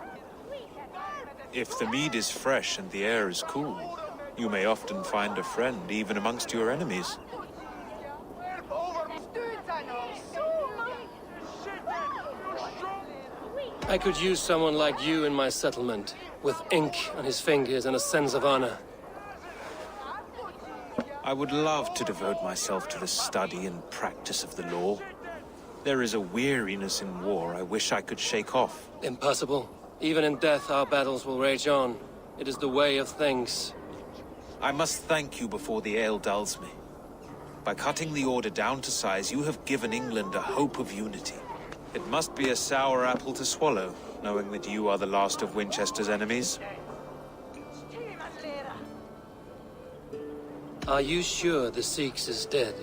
If the mead is fresh and the air is cool, you may often find a friend even amongst your enemies. I could use someone like you in my settlement, with ink on his fingers and a sense of honor. I would love to devote myself to the study and practice of the law. There is a weariness in war I wish I could shake off. Impossible. Even in death, our battles will rage on. It is the way of things. I must thank you before the ale dulls me. By cutting the order down to size, you have given England a hope of unity. It must be a sour apple to swallow, knowing that you are the last of Winchester's enemies. Are you sure the Sikhs is dead?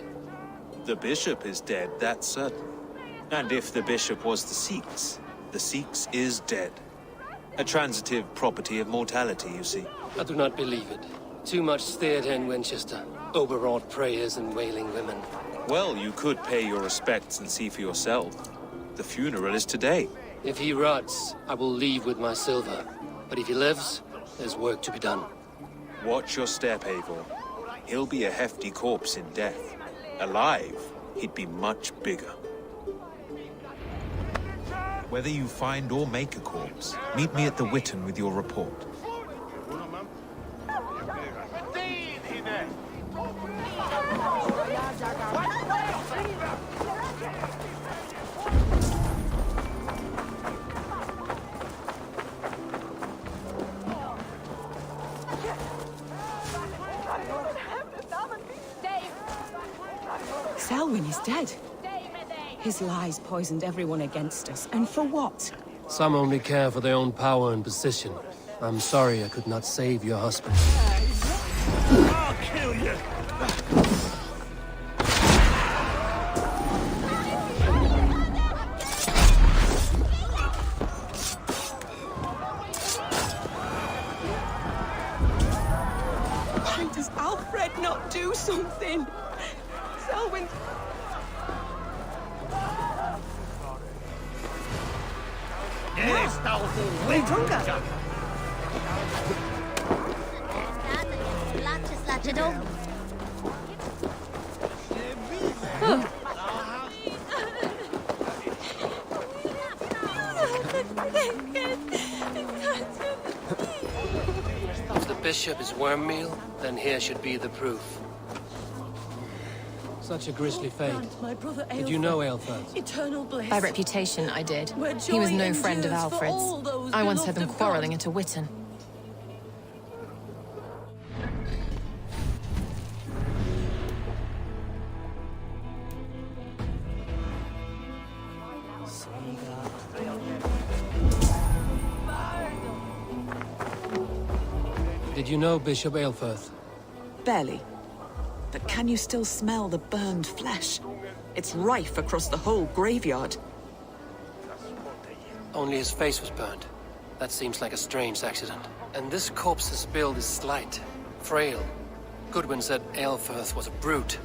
The bishop is dead, that's certain. And if the bishop was the Sikhs is dead. A transitive property of mortality, you see. I do not believe it. Too much theater in Winchester. Overwrought prayers and wailing women. Well, you could pay your respects and see for yourself. The funeral is today. If he rots, I will leave with my silver. But if he lives, there's work to be done. Watch your step, Eivor. He'll be a hefty corpse in death. Alive, he'd be much bigger. Whether you find or make a corpse, meet me at the Witten with your report. Selwyn is dead. His lies poisoned everyone against us, and for what? Some only care for their own power and position. I'm sorry I could not save your husband. I'll kill you! Why does Alfred not do something? Selwyn... If the bishop is worm meal, then here should be the proof. Such a grisly fate. My brother Did you know Aelfred? Eternal bliss. By reputation, I did. Where He was joy no friend of endures for Alfred's. all those I once had beloved them of quarreling God. at a Witten. Did you know Bishop Aelfred? Barely. But can you still smell the burned flesh? It's rife across the whole graveyard. Only his face was burned. That seems like a strange accident. And this corpse's build is slight, frail. Goodwin said Aelfred was a brute.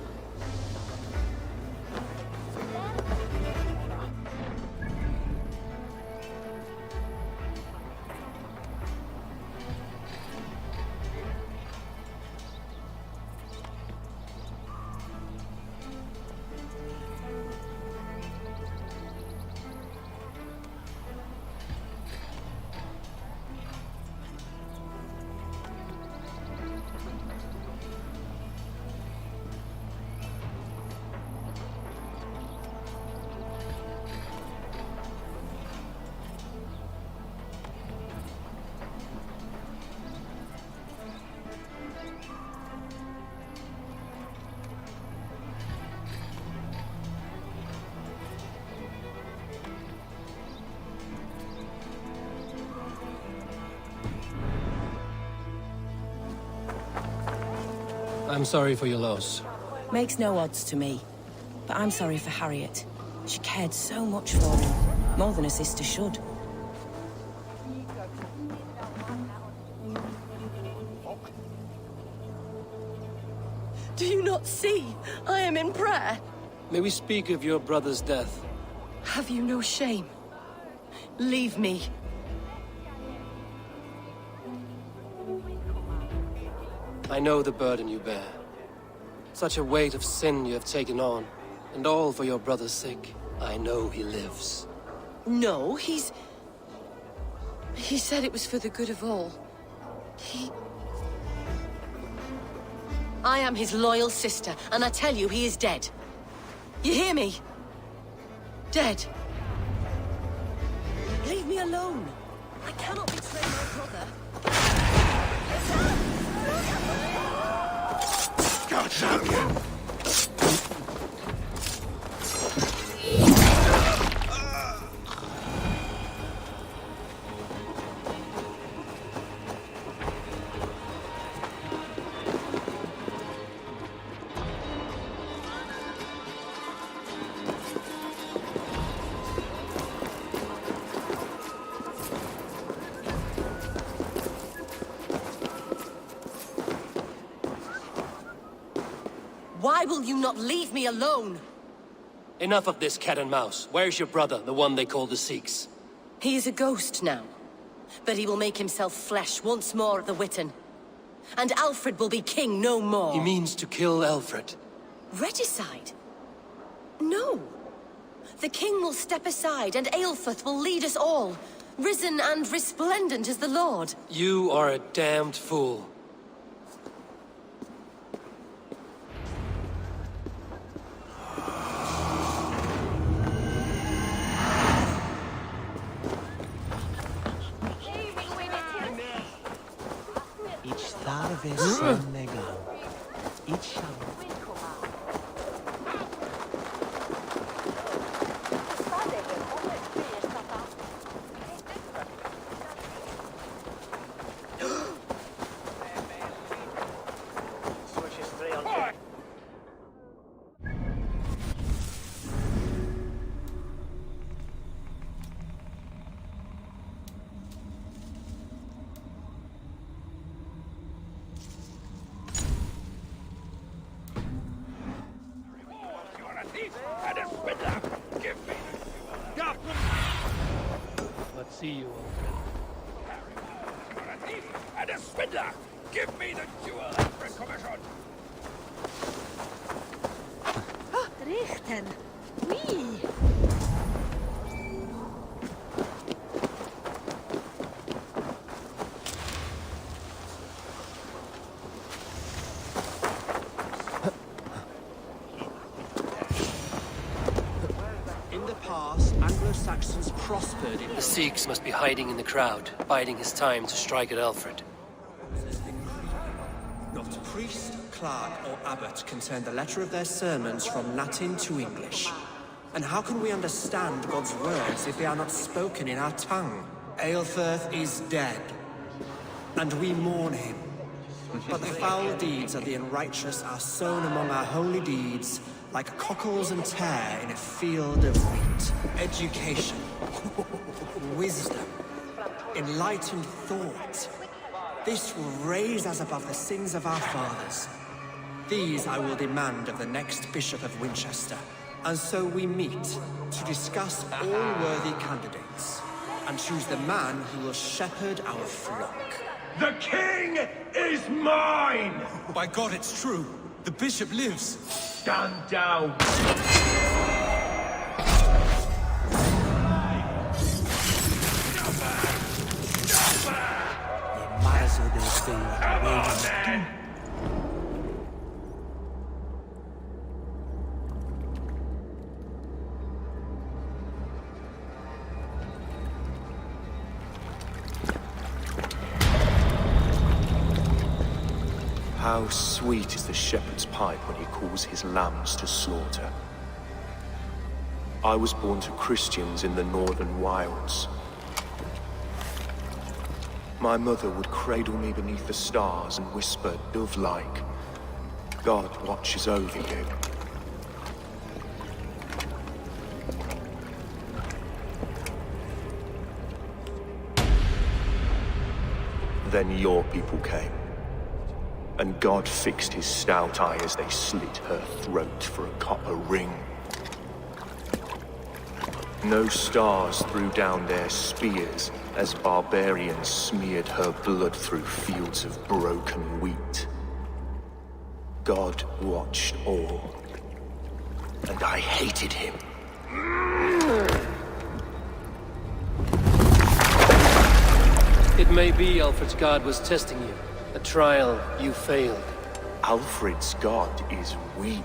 I'm sorry for your loss. Makes no odds to me. But I'm sorry for Harriet. She cared so much for him. More than a sister should. Do you not see? I am in prayer. May we speak of your brother's death? Have you no shame? Leave me. I know the burden you bear. Such a weight of sin you have taken on, and all for your brother's sake. I know he lives. No, He said it was for the good of all. I am his loyal sister, and I tell you, he is dead. You hear me? Dead. Leave me alone. I cannot betray my brother. God damn you! Why will you not leave me alone? Enough of this cat and mouse. Where's your brother, the one they call the Sikhs? He is a ghost now. But he will make himself flesh once more at the Witten. And Alfred will be king no more. He means to kill Alfred. Regicide? No. The king will step aside and Aelfrith will lead us all. Risen and resplendent as the Lord. You are a damned fool. Let's see you, You're a thief and a swindler! Give me the jewel, Alfred Commission! Richten. Oui. In the past, Anglo-Saxons prospered in... The Sikhs must be hiding in the crowd, biding his time to strike at Alfred. Not priest, clerk, or abbot can turn the letter of their sermons from Latin to English. And how can we understand God's words if they are not spoken in our tongue? Aelfrith is dead, and we mourn him. But the foul deeds of the unrighteous are sown among our holy deeds, like cockles and tare in a field of wheat. Education, wisdom, enlightened thought. This will raise us above the sins of our fathers. These I will demand of the next Bishop of Winchester. And so we meet to discuss all worthy candidates and choose the man who will shepherd our flock. The king is mine! By God, it's true. The bishop lives. Stand down. Come on, then! How sweet is the shepherd's pipe when he calls his lambs to slaughter. I was born to Christians in the northern wilds. My mother would cradle me beneath the stars and whisper, dove-like, God watches over you. Then your people came, and God fixed his stout eye as they slit her throat for a copper ring. No stars threw down their spears as barbarians smeared her blood through fields of broken wheat. God watched all, and I hated him. It may be Alfred's God was testing you. A trial you failed. Alfred's God is weak.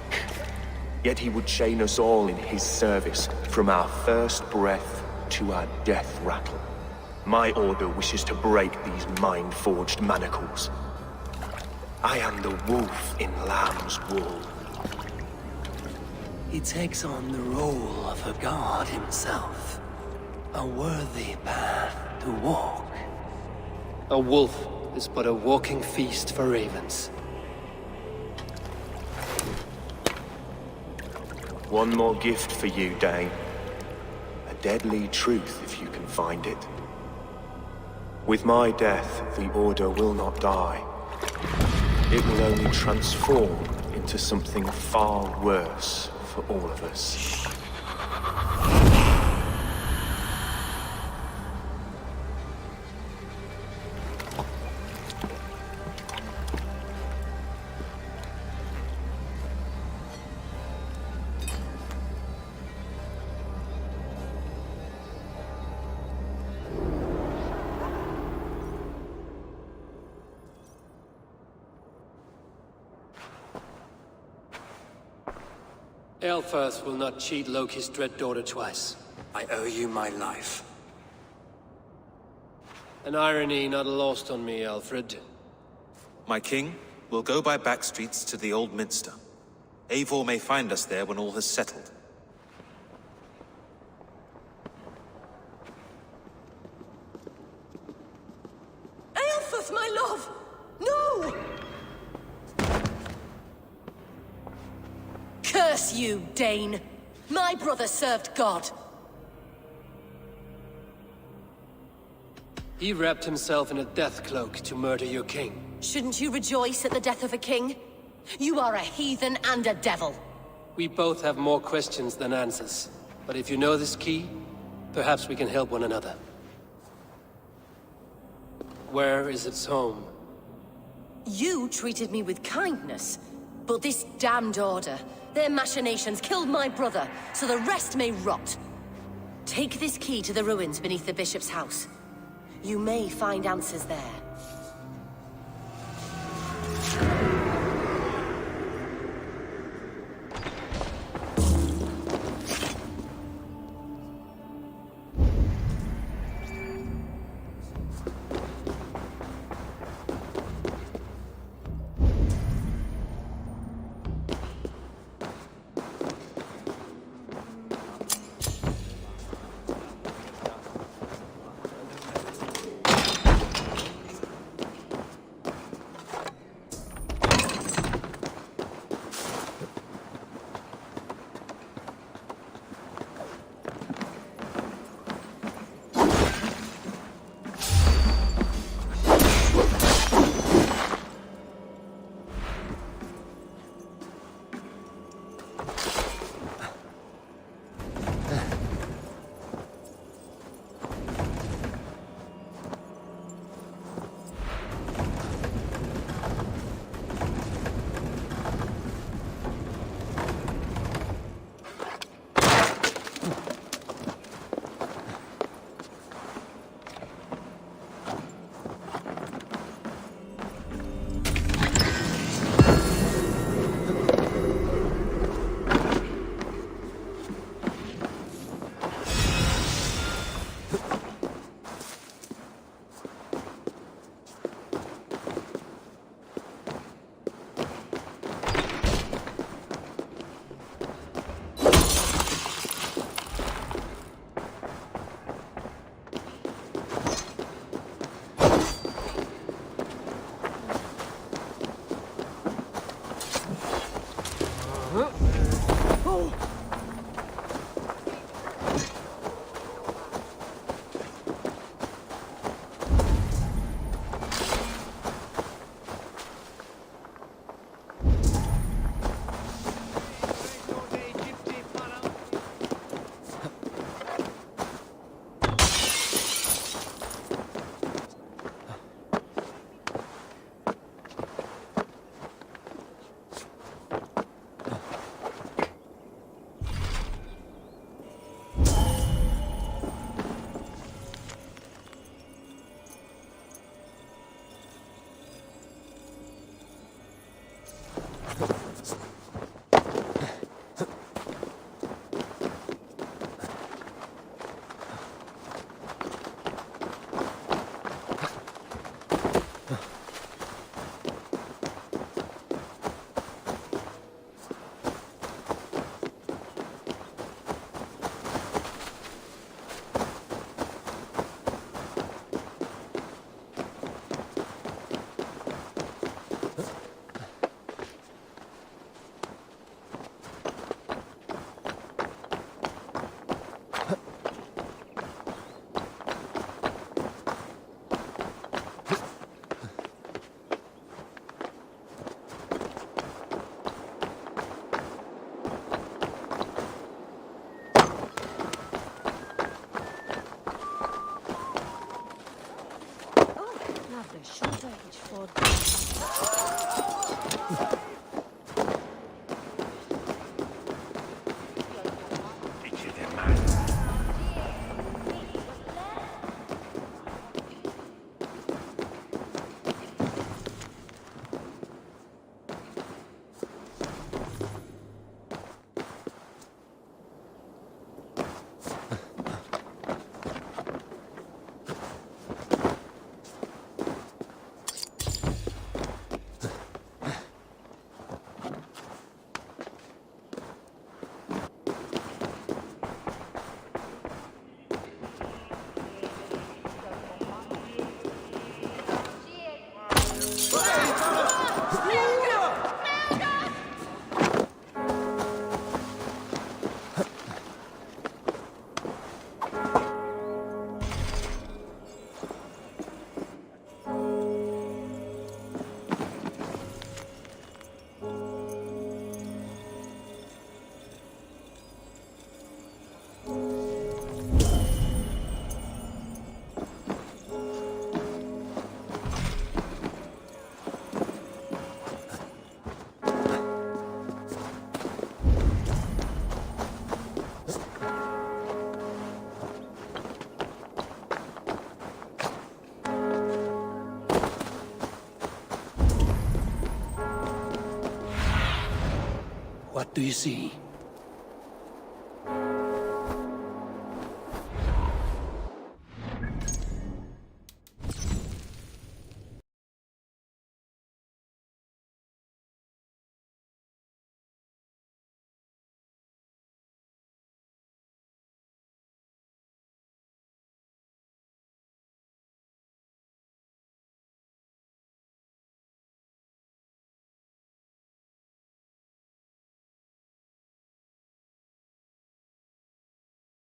Yet he would chain us all in his service, from our first breath to our death rattle. My order wishes to break these mind-forged manacles. I am the wolf in lamb's wool. He takes on the role of a god himself. A worthy path to walk. A wolf is but a walking feast for ravens. One more gift for you, Dane. A deadly truth, if you can find it. With my death, the Order will not die. It will only transform into something far worse for all of us. Aelfirth will not cheat Loki's dread daughter twice. I owe you my life. An irony not lost on me, Alfred. My king, we'll go by back streets to the Old Minster. Eivor may find us there when all has settled. Aelfirth, my love! No! Curse you, Dane! My brother served God. He wrapped himself in a death cloak to murder your king. Shouldn't you rejoice at the death of a king? You are a heathen and a devil. We both have more questions than answers. But if you know this key, perhaps we can help one another. Where is its home? You treated me with kindness, but this damned Order, their machinations killed my brother, so the rest may rot. Take this key to the ruins beneath the bishop's house. You may find answers there. What do you see?